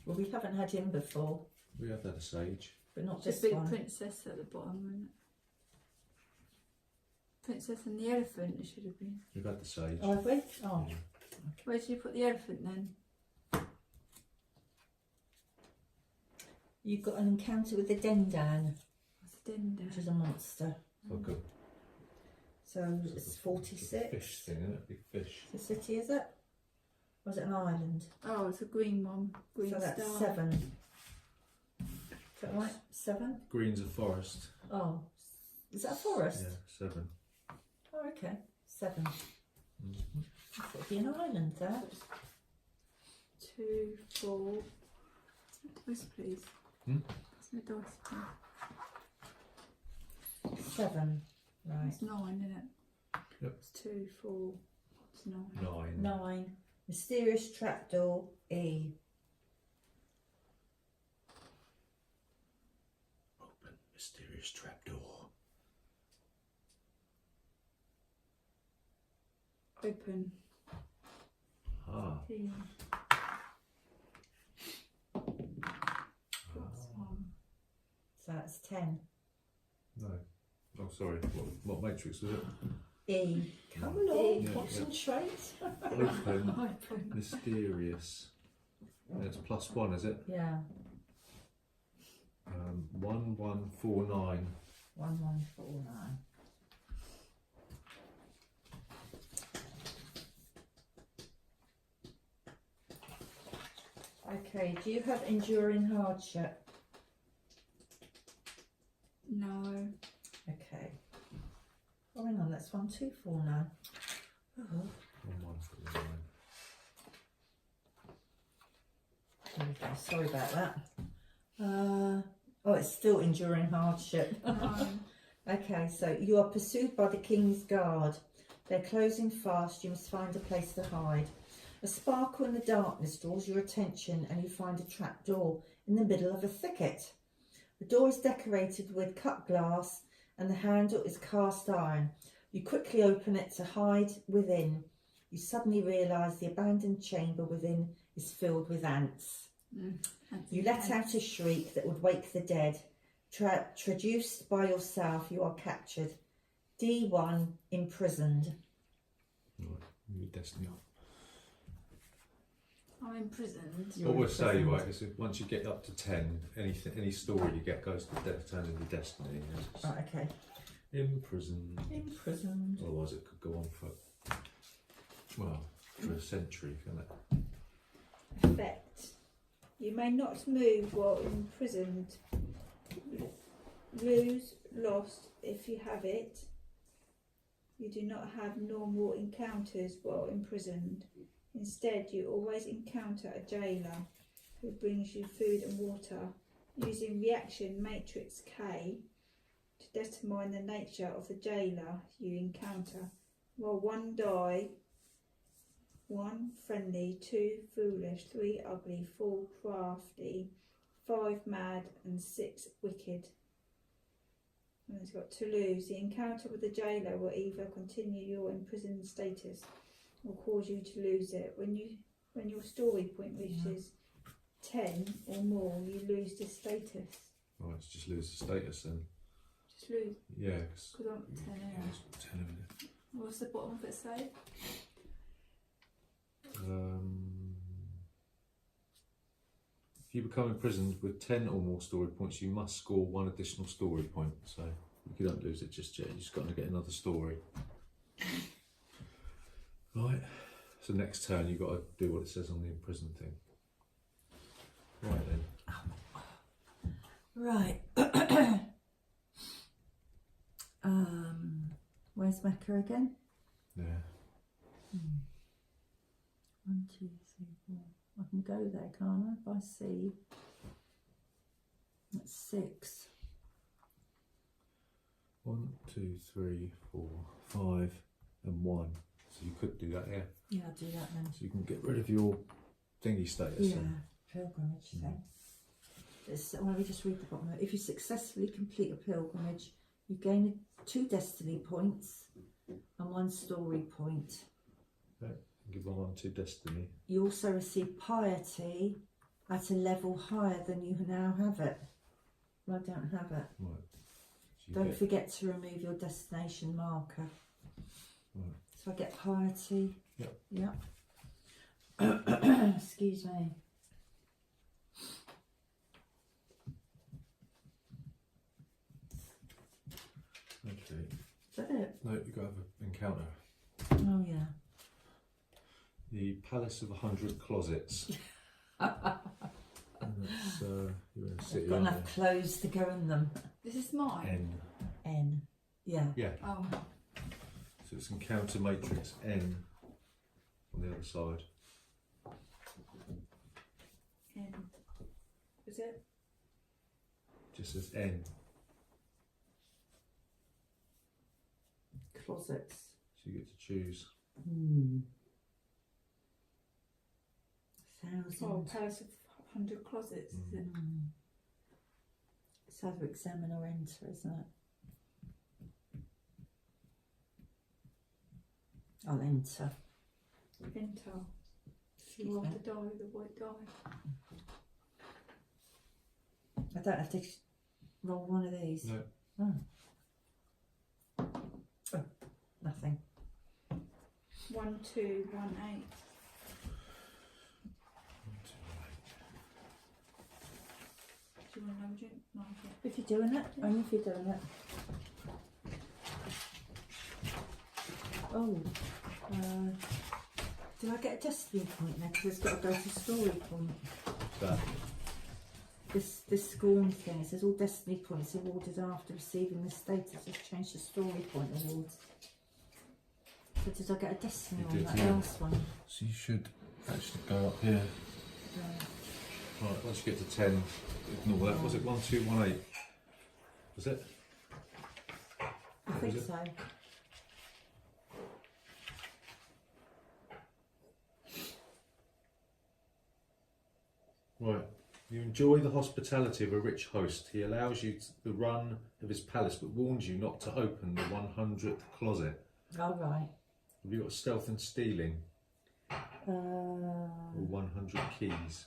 Well, we haven't had him before, We have had a sage. but not Just this big one. princess at the bottom, isn't it? Princess and the elephant, it should have been. We've had the sage. Oh, have we? Oh. Yeah. Where did you put the elephant then? You've got an encounter with the Dendan, What's the den which is a monster. Oh, good. So it's 46. Fish thing, isn't it? Big fish. The city, is it? Or is it an island? Oh, it's a green one. Green so that's star. 7. Is that right? 7? Green's a forest. Oh. Is that a forest? Yeah, 7. Oh, okay. 7. Mm-hmm. That would be an island there. 2, 4. Dice, please. Hmm? There's no dice, please. 7. Right. It's 9, isn't it? Yep. It's 2, 4. It's 9. 9. 9. Mysterious trapdoor, E. Open mysterious trapdoor. Open. Ah. Here. So that's 10. No. Oh, sorry. What matrix was it? E. Come Mm. along, Yeah, concentrate. Open, mysterious. Yeah, it's +1, is it? Yeah, 1149. 1149. Okay, do you have enduring hardship? No. Okay. Oh, hang on, that's 1249. Oh, 1149. there we go. Sorry about that. Oh, it's still enduring hardship. No. Okay, so you are pursued by the King's Guard. They're closing fast. You must find a place to hide. A sparkle in the darkness draws your attention and you find a trap door in the middle of a thicket. The door is decorated with cut glass and the handle is cast iron. You quickly open it to hide within. You suddenly realise the abandoned chamber within is filled with ants. You let out a shriek that would wake the dead. Traduced by yourself, you are captured. D1, imprisoned. Right, your destiny off. I'm imprisoned. You're What we'll say, imprisoned. right, is if once you get up to 10, any story you get goes to turn into destiny. Right, okay. Imprisoned. Imprisoned. Otherwise, it could go on for a century, couldn't it? Effect. You may not move while imprisoned. Lose, lost if you have it. You do not have normal encounters while imprisoned. Instead, you always encounter a jailer who brings you food and water. Using reaction matrix K to determine the nature of the jailer you encounter. Roll 1 die. 1 friendly, 2 foolish, 3 ugly, 4 crafty, 5 mad and 6 wicked. And it's got to lose. The encounter with the jailer will either continue your imprisoned status or cause you to lose it. When your story point reaches 10 or more, you lose this status. Right, let's just lose the status then. Just lose. Yeah, because Because I'm 10 anyway. 10 of it. What's the bottom of it say? If you become imprisoned with 10 or more story points, you must score 1 additional story point. So you don't lose it just yet, you just got to get another story. Right, so next turn you've got to do what it says on the imprisoned thing. Right then. Right. Where's Mecca again? Yeah. 1, 2, 3, 4. I can go there, can't I? By sea. That's 6. 1, 2, 3, 4, 5 and 1. So you could do that, yeah. Yeah, I'll do that then. So you can get rid of your thingy status. Yeah, then. pilgrimage thing. Let me just read the bottom. If you successfully complete a pilgrimage, you gain 2 destiny points and 1 story point. Okay. Give 1 to destiny. You also receive piety at a level higher than you now have it. Well, I don't have it. Right. So you Don't get- forget to remove your destination marker. Right. So I get piety. Yep. Yep. Excuse me. Okay. Is that it? No, you've got to have an encounter. Oh yeah. The Palace of 100 Closets. And that's, you're in a I've city, got aren't enough clothes to go in them. This is you? mine. N. N. Yeah. Yeah. Oh. So it's encounter matrix N on the other side. N. Is it? Just says N. Closets. So you get to choose. 1,000. Oh, Palace of 100 Closets. Is it? It's either examine or enter, isn't it? I'll enter. Enter. Excuse You me. have the die, the white die. I don't have to roll one of these? No. Oh. Oh, nothing. 1, 2, 1, 8. Do you want another drink? No, okay. If you're doing it, only if you're doing it. Oh, do I get a destiny point now? Because it's got to go to story point. That. This scorn thing, it says all destiny points awarded after receiving the status has changed to story point awards. So did I get a destiny You on did, that yeah. last one? So you should actually go up here. Right, once you get to 10, ignore that. Was it 1, 2, 1, 8? Was it? I think Was it? so. Right. You enjoy the hospitality of a rich host. He allows you the run of his palace, but warns you not to open the 100th closet. Oh, right. Have you got stealth and stealing? Uh, Or 100 keys?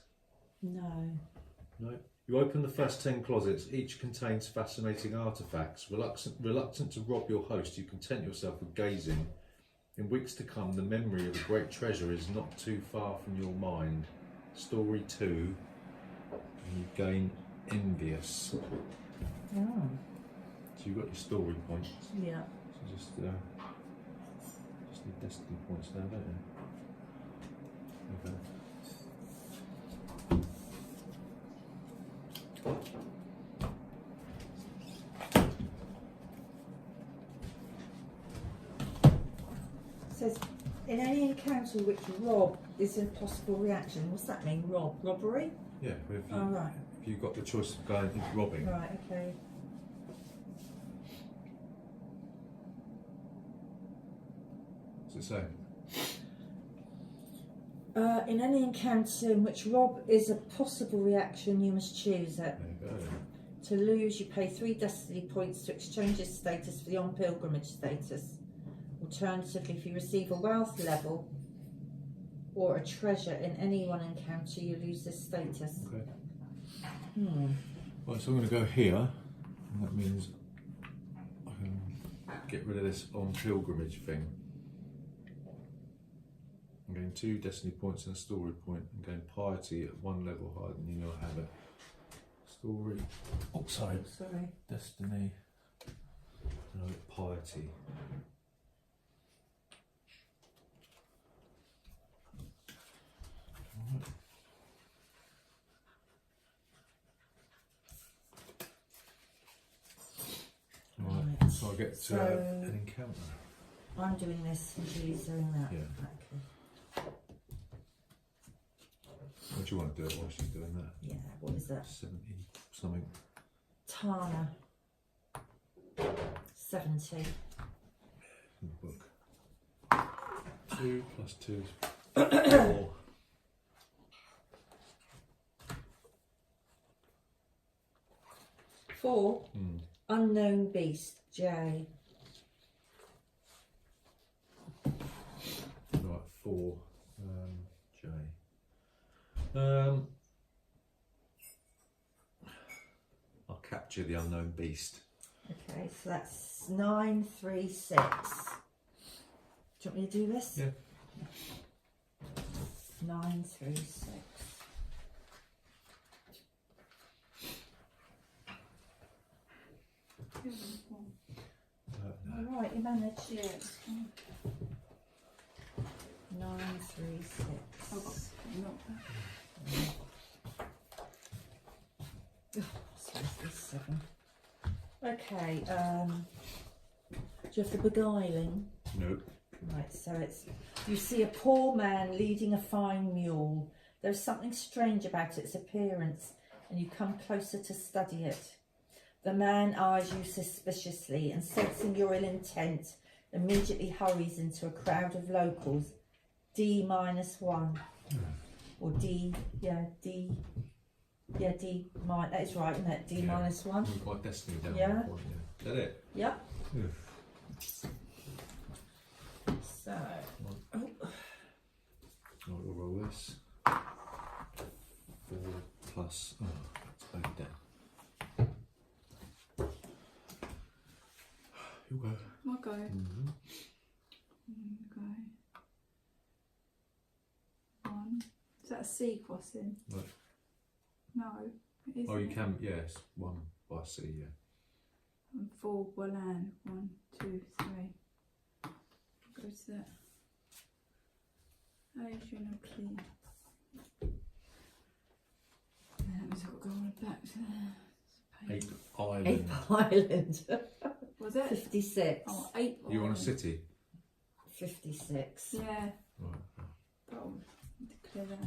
no. No. You open the first 10 closets. Each contains fascinating artefacts. Reluctant to rob your host, you content yourself with gazing. In weeks to come, the memory of a great treasure is not too far from your mind. Story 2. And you gain envious. Oh, So you've got your story points. yeah. So just need destiny points now, don't you? Okay. It says, in any encounter which rob is a possible reaction. What's that mean? Rob? Robbery? Yeah, Oh, right. if you've got the choice of going into robbing. Right, okay. What's it say? In any encounter in which rob is a possible reaction, you must choose it. There you go. To lose, you pay 3 destiny points to exchange its status for the on pilgrimage status. Alternatively, if you receive a wealth level or a treasure in any one encounter, you lose this status. Okay. Hmm. Right, so I'm going to go here, and that means I can get rid of this on pilgrimage thing. I'm getting 2 destiny points and a story point. I'm going piety at 1 level higher than you know I have it. Story. Oh, sorry. Sorry. Destiny. No, piety. Right. So I get So- an encounter. I'm doing this and she's doing that. Yeah. Okay. What do you want to do it while she's doing that? Yeah, what is that? 70 something. Tana. 70. In the book. 2 plus 2 is 4. Four. Hmm. Unknown beast. J. Right, 4. J. I'll capture the unknown beast. Okay, so that's 9, 3, 6. Do you want me to do this? Yeah. 9, 3, 6. No. All right, you managed. Yeah, it's fine. 9, 3, 6. I've got not Sorry, it's 7. Okay, do you have the beguiling? No. Right, so it's, you see a poor man leading a fine mule. There's something strange about its appearance, and you come closer to study it. The man eyes you suspiciously and, sensing your ill intent, immediately hurries into a crowd of locals. D minus 1. Or D, yeah, D. Yeah, D minus, that is right, isn't it? D Yeah. minus 1. We've got destiny down Yeah. there. Is that it? Yep. Yeah. So, I'll roll this. 4 plus. Oh, that's over down. You go. I'll go. Mm-hmm. Go. 1. Is that a C crossing? Right. No. It isn't. Oh, you can, yes. 1 by C, yeah. And 4 Bolan. 1, 2, 3. Go to that. Adrian and Clean. That means I've got to go all back to there. 8 Island. Ape Island. Was it? 56. Oh, 8. You want a city? 56. Yeah. Right. Oh, need to clear that.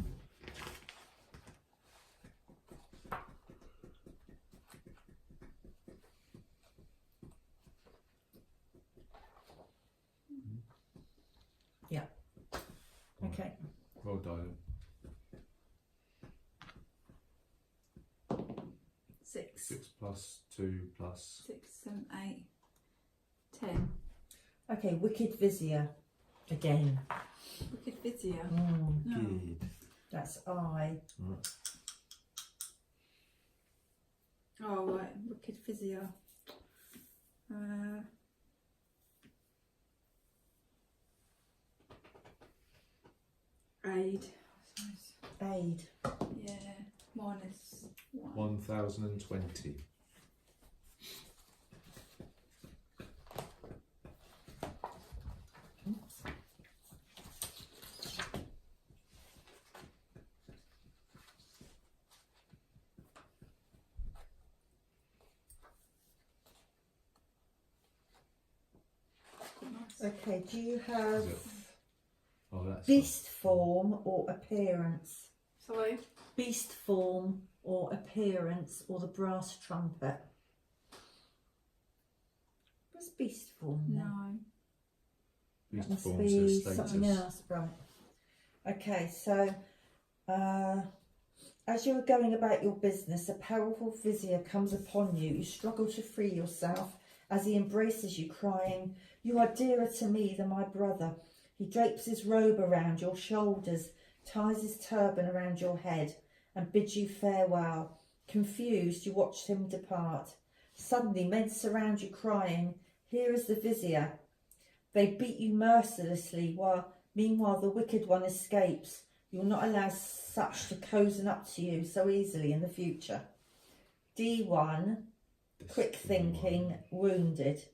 Okay. Well done. 6. 6 plus 2 plus. 6, 7, 8, 10. Okay, Wicked Vizier. Again. Wicked Vizier. Mm, No. Good. that's I. Right. Oh, right. Wicked Vizier. Aid. Aid. Yeah. Minus 1. 1020. Okay, do you have Is it? Oh, that's beast form or appearance? Sorry. Beast form or appearance or the brass trumpet? What's beast form then? No. Beast That must form be says something status. else, right? Okay, so as you are going about your business, a powerful vizier comes upon you. You struggle to free yourself as he embraces you, crying, "You are dearer to me than my brother." He drapes his robe around your shoulders, ties his turban around your head, and bids you farewell. Confused, you watch him depart. Suddenly, men surround you, crying, "Here is the vizier." They beat you mercilessly, while meanwhile the wicked one escapes. You will not allow such to cozen up to you so easily in the future. D1, quick thinking, wounded.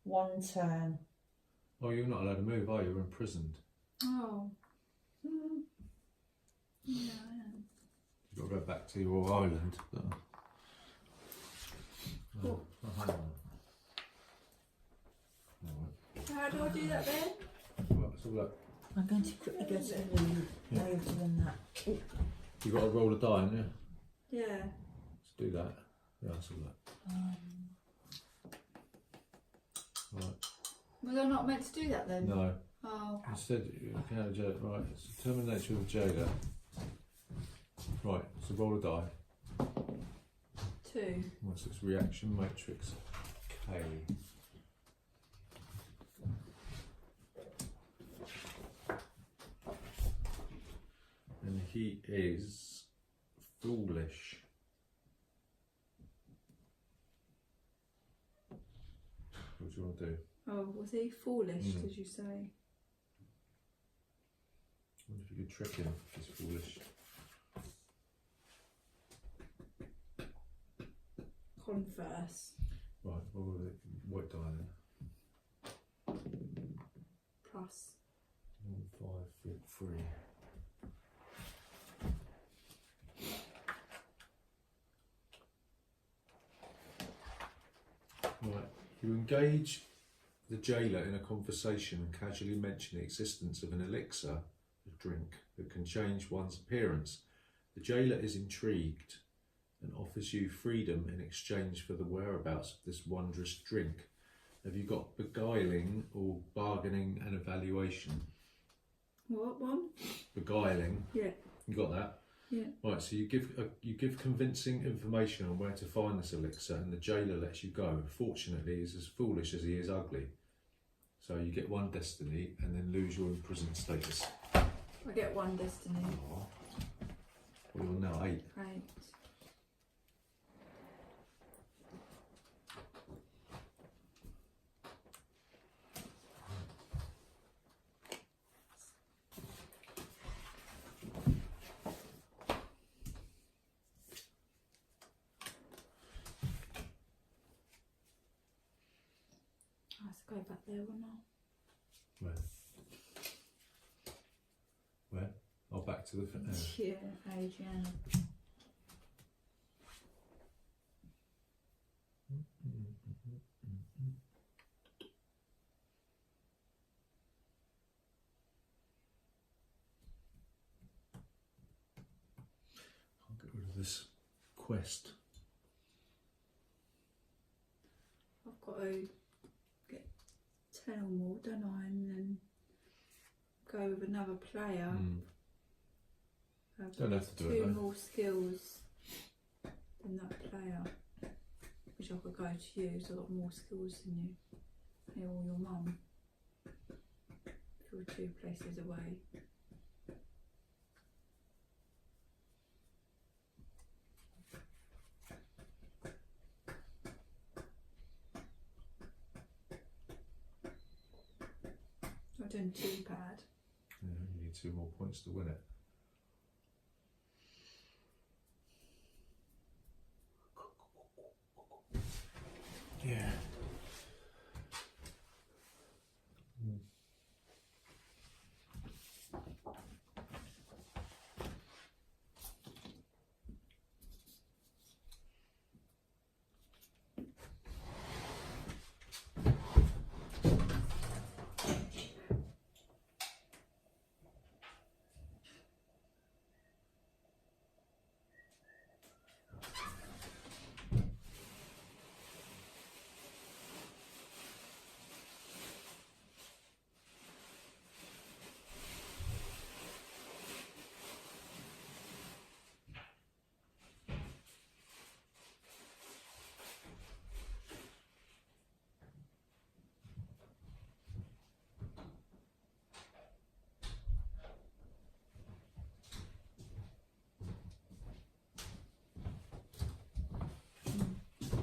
1 turn. Oh, you're not allowed to move, are you? You're imprisoned. Oh. Yeah, I am. You've got to go back to your island. Cool. Alright. How do I do that then? Right, so look, I'm going to quickly go to the loo while you're doing that. Ooh. you've got to roll a die, haven't you? Yeah. Let's do that. Yeah, let's have a look. Right. Was I not meant to do that then? No. Oh. Instead, you can have a jailer. Right, it's determine the nature of the jailer. Right, so roll a die. 2. What's its reaction matrix? K. And he is foolish. What do you want to do? Oh, was he foolish, Mm. did you say? I wonder if you could trick him if he's foolish. Converse. Right, what will the white die then? Plus. 1, 5, 3. Right, you engage the jailer in a conversation and casually mention the existence of an elixir, a drink, that can change one's appearance. The jailer is intrigued and offers you freedom in exchange for the whereabouts of this wondrous drink. Have you got beguiling or bargaining and evaluation? What one? Beguiling. Yeah. You got that? Yeah. Right, so you give convincing information on where to find this elixir, and the jailer lets you go. Fortunately, he's as foolish as he is ugly. So you get 1 destiny and then lose your imprisoned status. I get 1 destiny. Oh. Well, you're now 8. Great. Let's go back there, wouldn't I? Where? Oh, back to the Yeah, Adrian. I'll get rid of this quest. I've got to get 10 or more, don't I? And then go with another player. Don't have to do it, two though. more skills than that player, which I could go to you, so I've got more skills than you. You or your mum. If you're 2 places away. Not doing too bad. Yeah, you need 2 more points to win it. Yeah.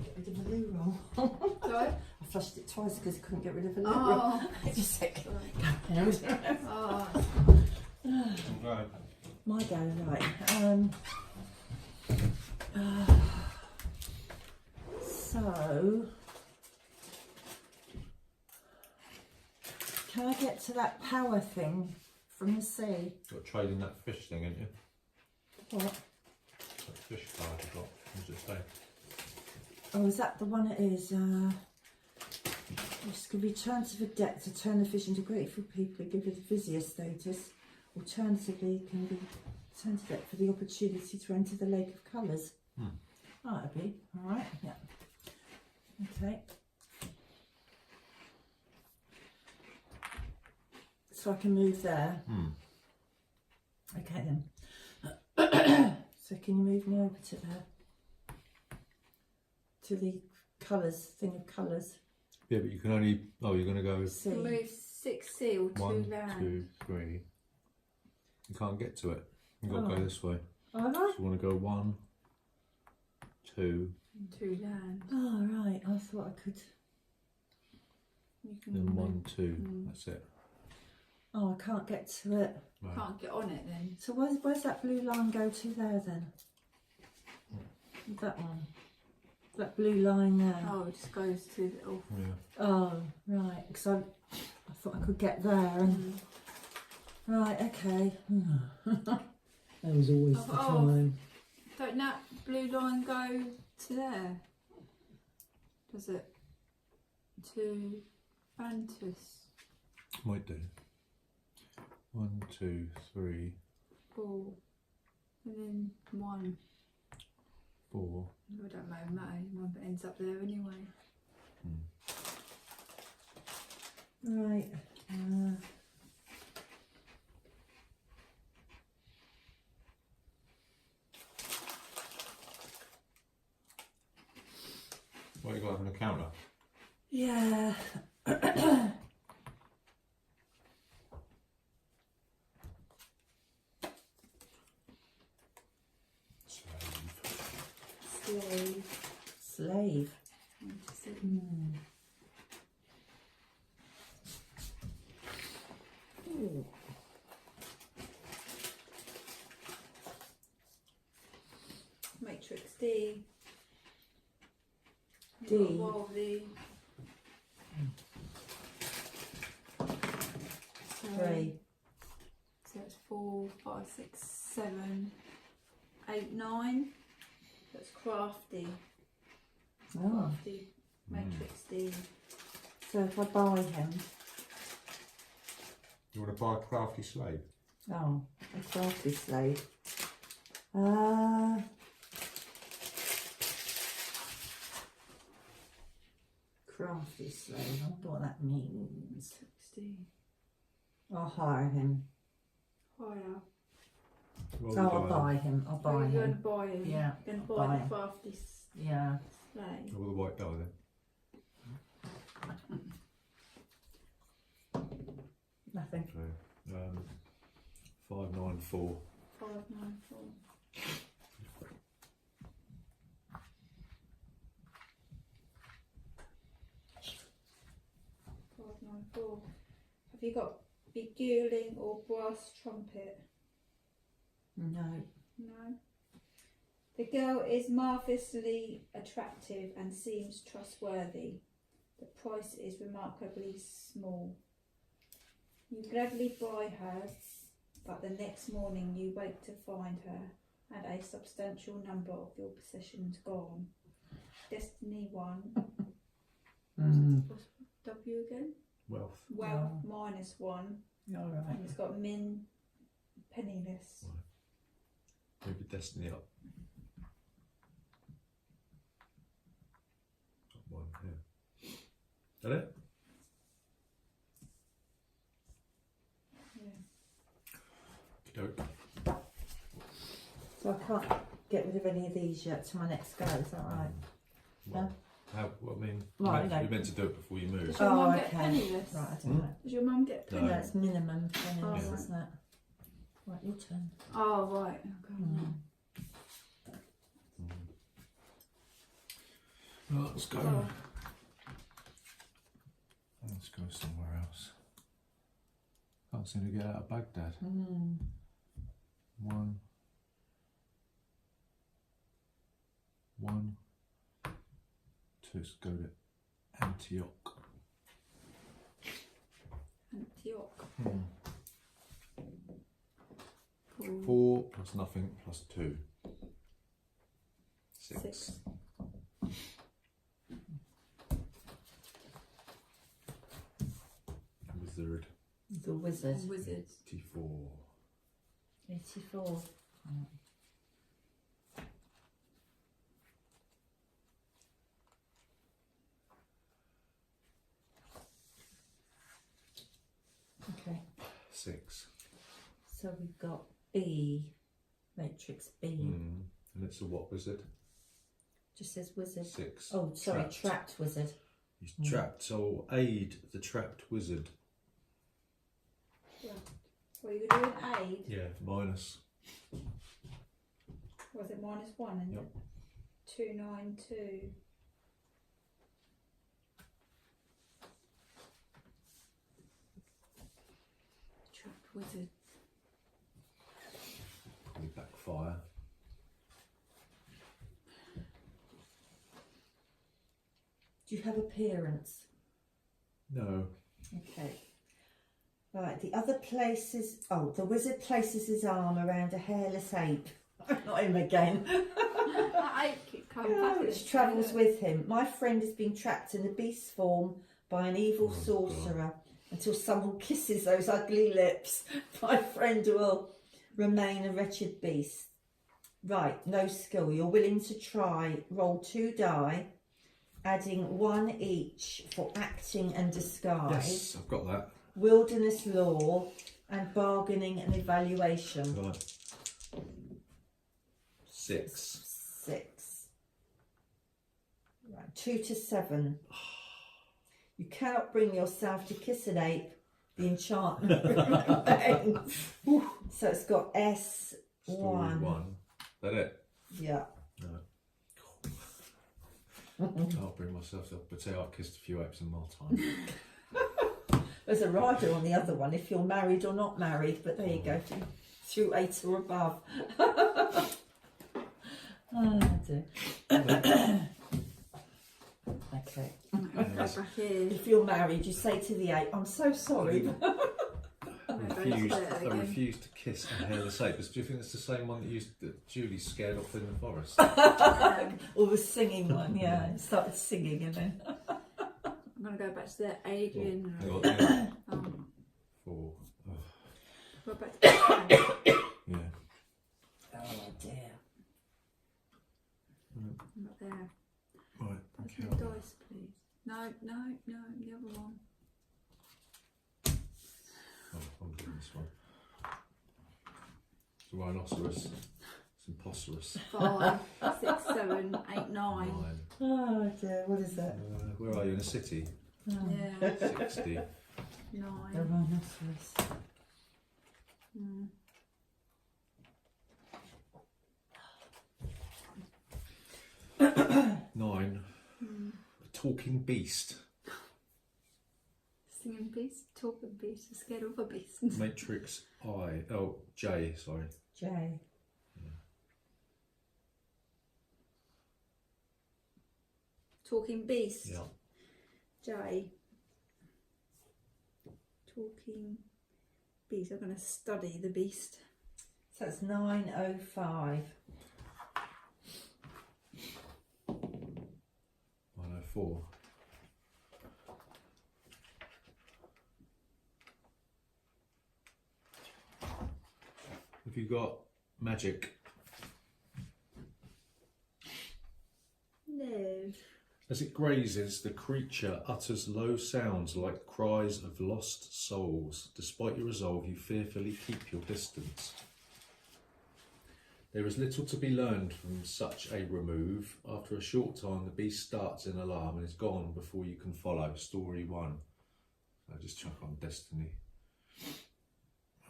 Get rid of the loo roll. Sorry? I flushed it twice because I couldn't get rid of the loo roll. Oh, Just a sec. oh. I'm glad. My go, right. So, can I get to that power thing from the sea? Got trading that fish thing, ain't you? What? That fish card you got. What does it say? Oh, is that the one it is? This could return to the deck to turn the fish into grateful people who give it a vizier status. Alternatively, it can be turned to deck for the opportunity to enter the lake of colours. Oh, that'd be alright, yeah. Okay. So I can move there. Okay then. So can you move me over to there? To the colours, thing of colours. Yeah, but you can only. Oh, you're going to go. See. Move 6 seal, 2 1, land. 2, 3. You can't get to it. You've got to Oh. go this way. Oh, have I? So you want to go 1, 2, 2 land. Oh, right. I thought I could. You can then move. 1, 2. That's it. Oh, I can't get to it. Right. Can't get on it then. So where's that blue line go to there then? That one. That blue line there. Oh, it just goes to the. Oh, Yeah. Oh, right. Because I thought I could get there. And, right, okay. That was always the Oh. time. don't that blue line go to there? Does it? To Bantus. Might do. 1, 2, 3, 4. And then 1. 4. I don't matter. One that ends up there anyway. Right. What, you got to have an encounter? Yeah. Slave. Slave. Ooh. Matrix D. D. Well, the 5, 6, 7, 8, 9. That's crafty. Oh. Crafty matrix D. So if I buy him, You want to buy a crafty slave? oh, a crafty slave. Crafty slave, I wonder what that means. 16. I'll hire him. Higher. Well, Oh, I'll buy him. I'll Oh, buy you're going to him. buy him? Yeah, Going to I'll buy buy the him. crafty Yeah. slave. With the white die then. Nothing. So, 594. 5, 9, 4. 5, 9, 4. Have you got beguiling or brass trumpet? No. No. The girl is marvellously attractive and seems trustworthy. The price is remarkably small. You gladly buy her, but the next morning you wake to find her and a substantial number of your possessions gone. Destiny 1. What's W again? Wealth. Wealth -1. All right. And it's got min penniless. Move your destiny up. Got one here. Got it? Yeah. Okey-doke. So I can't get rid of any of these yet to my next go, is that right? Well, what I mean, Right, you're okay. meant to do it before you move. Does your Oh, mum get okay. penniless? Right, I don't know. Does your mum get No. penniless? That's minimum penniless, Oh, isn't it? Right, your turn. Oh, right. Okay. Right, let's go. Oh. Let's go somewhere else. Can't seem to get out of Baghdad. Mm. 1, 1, 2. Let's go to Antioch. Antioch. 4 plus nothing plus 2. 6. 6. Wizard. The wizard. Wizard. 84. 84. Okay, 6. so we've got B, matrix B. And it's a what wizard? Just says wizard. 6. Oh, sorry, Trapped. trapped wizard. He's trapped, so aid the trapped wizard. Well, you're doing aid. Yeah, minus. Was it -1? And Yep. 292. Trapped wizard. Probably backfire. Do you have appearance? No. Okay. Right, the other places. Oh, the wizard places his arm around a hairless ape. Not him again. That ape keep coming back. Which travels with him. My friend has been trapped in a beast's form by an evil Oh, sorcerer until someone kisses those ugly lips. My friend will remain a wretched beast. Right, no skill. You're willing to try. Roll 2 die, adding 1 each for acting and disguise, Yes, I've got that. wilderness law, and bargaining and evaluation. Right. 6. 6. Right, 2 to 7. You cannot bring yourself to kiss an ape. The enchantment remains. So it's got S1. Story 1. That it? Yeah. No. Can't bring myself to. But say I kissed a few apes in my time. There's a rider on the other one if you're married or not married, but there you go, through 8 or above. Oh dear. Okay. Go back in. If you're married, you say to the ape, I'm so sorry. We've I refused to kiss and hair the sabres. Do you think it's the same one that Julie scared off in the forest? Or the singing one, yeah. It started singing and then. I'm going to go back to the Adrian. Oh, hang on, 4. Go back to the Yeah. Oh dear. Not there. Right. That's Okay. my dice, please. No, the other one. Oh, I'm doing this one. It's a rhinoceros. It's imposterous. 5, 6, 7, 8, 9. 9. Oh dear, what is that? Where are you, in a city? Oh. Yeah, 60. The 9. rhinoceros. Mm. Nine. Mm. A talking beast. Singing beast, talking beast, scared of a beast. Matrix I. Oh, J, sorry. J. Talking beast. Yeah. J. Talking beast. I'm going to study the beast. So it's 9:05. 104. Have you got magic? No. As it grazes, the creature utters low sounds like cries of lost souls. Despite your resolve, you fearfully keep your distance. There is little to be learned from such a remove. After a short time, the beast starts in alarm and is gone before you can follow. Story 1. I just chuck on destiny.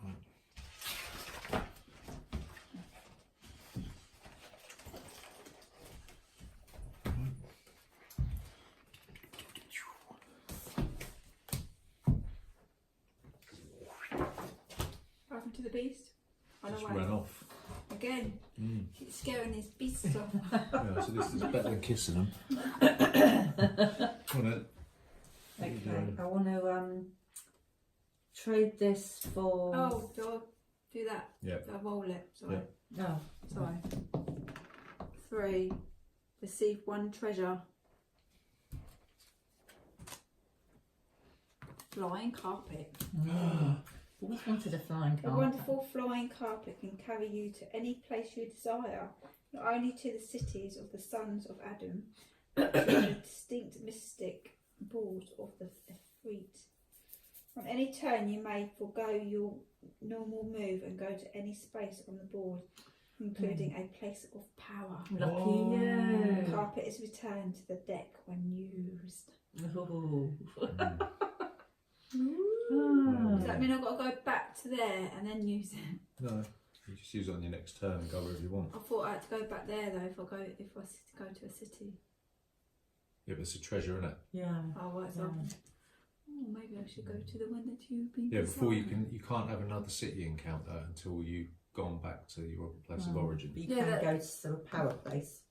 Right. What happened to the beast? On Just the way. ran off. Again. Mm. Keep scaring these beasts off. Yeah, so this is better than kissing them. Come on then. Okay, I want to trade this for. Oh, do I do that? Yeah. Do I roll it? Sorry. Yeah. No. Sorry. 3. Receive 1 treasure. Flying carpet. Always wanted a flying A carpet. wonderful flying carpet can carry you to any place you desire, not only to the cities of the sons of Adam, but to the distinct mystic board of the Efreet. On any turn you may forego your normal move and go to any space on the board, including a place of power. Lucky you. The carpet is returned to the deck when used. Oh. Does that mean I've got to go back to there and then use it? No, you just use it on your next turn and go wherever you want. I thought I had to go back there though if I go to a city. Yeah, but it's a treasure, isn't it? Yeah. Oh, right, so oh, maybe I should go to the one that you've been. Yeah, before you deciding. you can't have another city encounter until you've gone back to your place of origin. But you Yeah, can that- go to the power place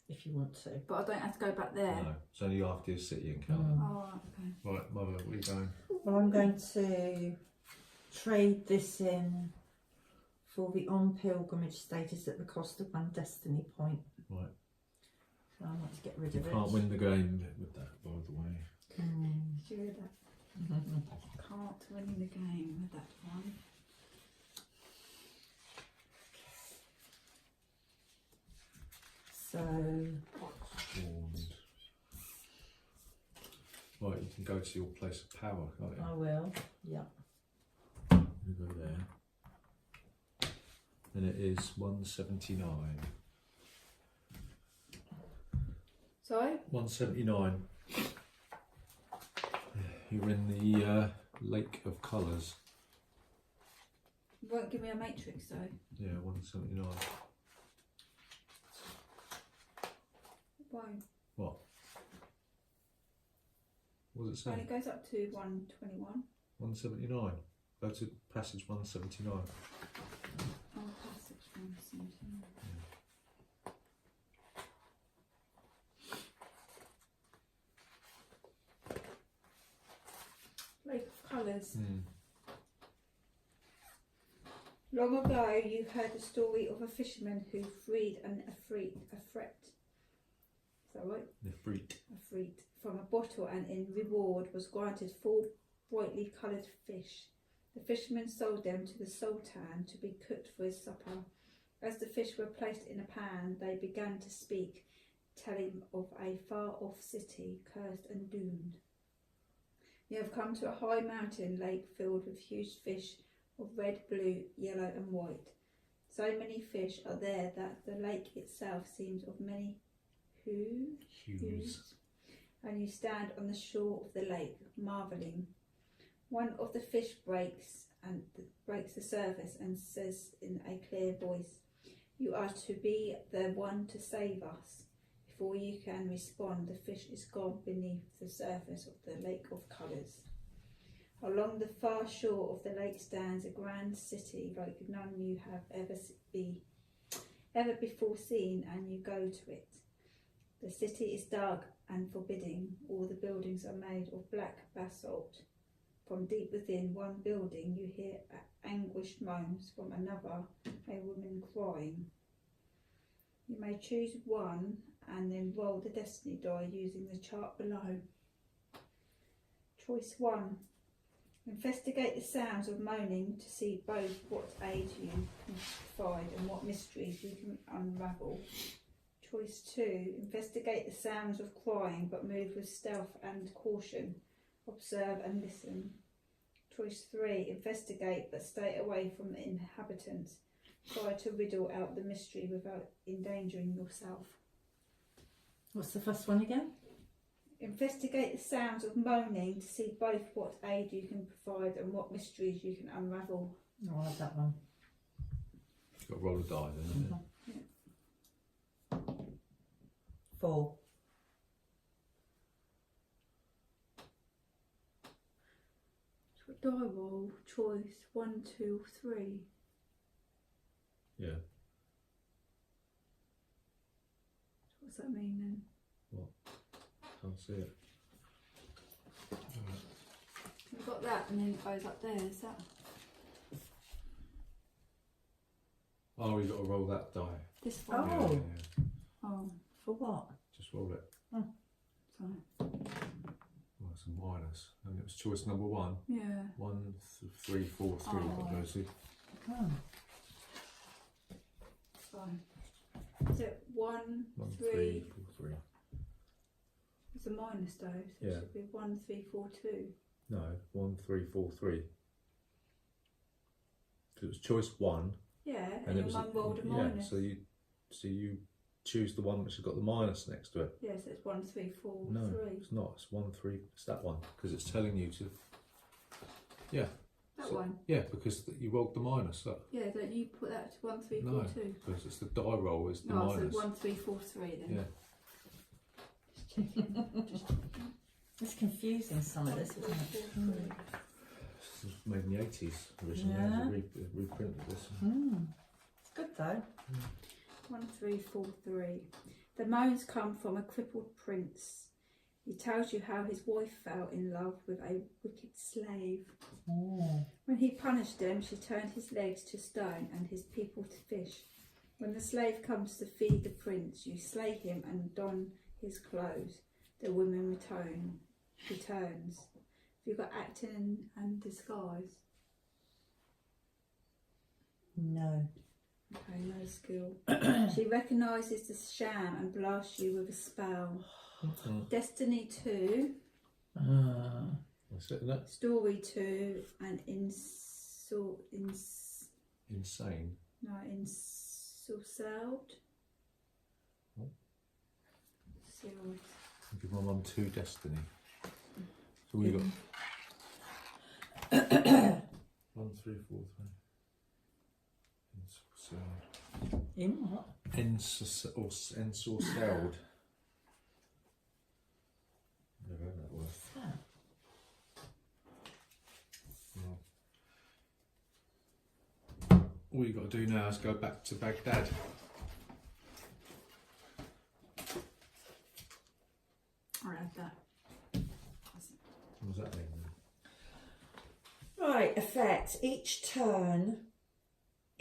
if you want to. But I don't have to go back there. No, it's only after your city encounter. Oh, right, okay. Right, Mother, where are you going? Well, I'm going to trade this in for the on pilgrimage status at the cost of 1 destiny point. Right. So I want to get rid You of it. can't win the game with that, by the way. Did you hear that? Can't win the game with that one. So Warned. Right, you can go to your place of power, can't you? I will. Yeah. You go there. And it is 179. Sorry? 179. You're in the Lake of Colours. You won't give me a matrix though. Yeah, 179. Why? What? What does it Well, say? it goes up to 121. 179. Go to passage 179. Oh, passage 179. Lake of Colours. Mm. Long ago, you heard the story of a fisherman who freed a freight. Is that right? The fruit. A freight from a bottle, and in reward was granted 4 brightly coloured fish. The fisherman sold them to the sultan to be cooked for his supper. As the fish were placed in a pan, they began to speak, telling of a far-off city, cursed and doomed. You have come to a high mountain lake filled with huge fish of red, blue, yellow and white. So many fish are there that the lake itself seems of many hues. And you stand on the shore of the lake, marvelling. One of the fish breaks the surface and says in a clear voice, "You are to be the one to save us." Before you can respond, the fish is gone beneath the surface of the lake of colours. Along the far shore of the lake stands a grand city like none you have ever before seen, and you go to it. The city is dark and forbidding. All the buildings are made of black basalt. From deep within one building you hear anguished moans, from another a woman crying. You may choose one and then roll the destiny die using the chart below. Choice 1. Investigate the sounds of moaning to see both what aid you can provide and what mysteries you can unravel. Choice 2. Investigate the sounds of crying but move with stealth and caution. Observe and listen. Choice 3. Investigate but stay away from the inhabitants. Try to riddle out the mystery without endangering yourself. What's the first one again? Investigate the sounds of moaning to see both what aid you can provide and what mysteries you can unravel. I'll have that one. Got to roll a die then, isn't it? 4. So die roll, choice 1, 2, 3. Yeah. What's that mean then? What? Can't see it. You've got that and then it goes up there, is that? Oh, you got to roll that die. This one? Oh. Yeah. Oh, For what? Just roll it. sorry. Well, it's a minus. And it was choice number 1. Yeah. 1, 3, 4, 3. Oh. Got Lucy. Oh. Fine. Is it 1, 1, 3? 3, 4, 3. It's a minus though, so Yeah. it should be 1, 3, 4, 2. No, 1, 3, 4, 3. So it was choice 1. Yeah, And and it your was mum rolled a minus. So you choose the one which has got the minus next to it. Yeah, so it's 1, 3, 4, No, 3. it's not. It's 1, 3. It's that one because it's telling you to. Yeah. That So- one. Yeah, because you rolled the minus. Look. Yeah, don't you put that to 1, 3, 4, No, 2? because it's the die roll is the No, minus. so 1, 3, 4, 3 then. Yeah. Just checking. It's confusing, some of this, isn't it? This was made in the 80s originally. Yeah. They reprinted this. It's good though. 1, 3, 4, 3. The moans come from a crippled prince. He tells you how his wife fell in love with a wicked slave. Oh. When he punished them, she turned his legs to stone and his people to fish. When the slave comes to feed the prince, you slay him and don his clothes. The woman returns. Have you got acting and disguise? No. Okay, no skill. She recognises the sham and blasts you with a spell. Destiny 2, That's it, isn't it? Story 2, and Insane. Ensorcelled. What? Sealed. I'll give my mum 2 destiny. So we got 1, 3, 4, 3. In what? Ensorcelled. Never heard that word. Oh. All you got to do now is go back to Baghdad. I had that. What does that mean then? Right, effect. Each turn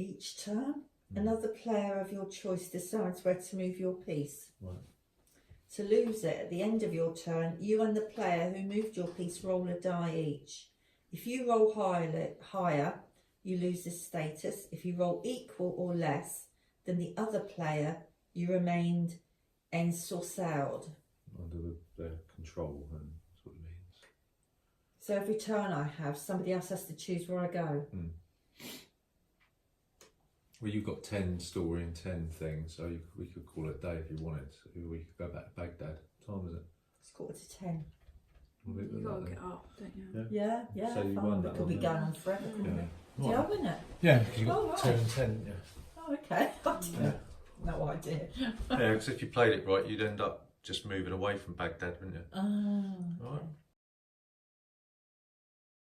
Each turn, another player of your choice decides where to move your piece. Right. To lose it at the end of your turn, you and the player who moved your piece roll a die each. If you roll higher, you lose this status. If you roll equal or less than the other player, you remained ensorcelled. Under their control, and that's what it means. So every turn I have, somebody else has to choose where I go. Well, you've got 10 story and 10 things, so we could call it a day if you wanted. We could go back to Baghdad. What time is it? It's 9:45. We'll leave it You at gotta that get then. up, don't you? Yeah, yeah. So you fine. won It that could one be then. going on forever, couldn't Yeah. it? Did I win it? Yeah, because you've Oh, got right. 2 and 10. Yeah. Oh, okay. I didn't. No idea. Yeah, because if you played it right, you'd end up just moving away from Baghdad, wouldn't you? Oh, okay. Right.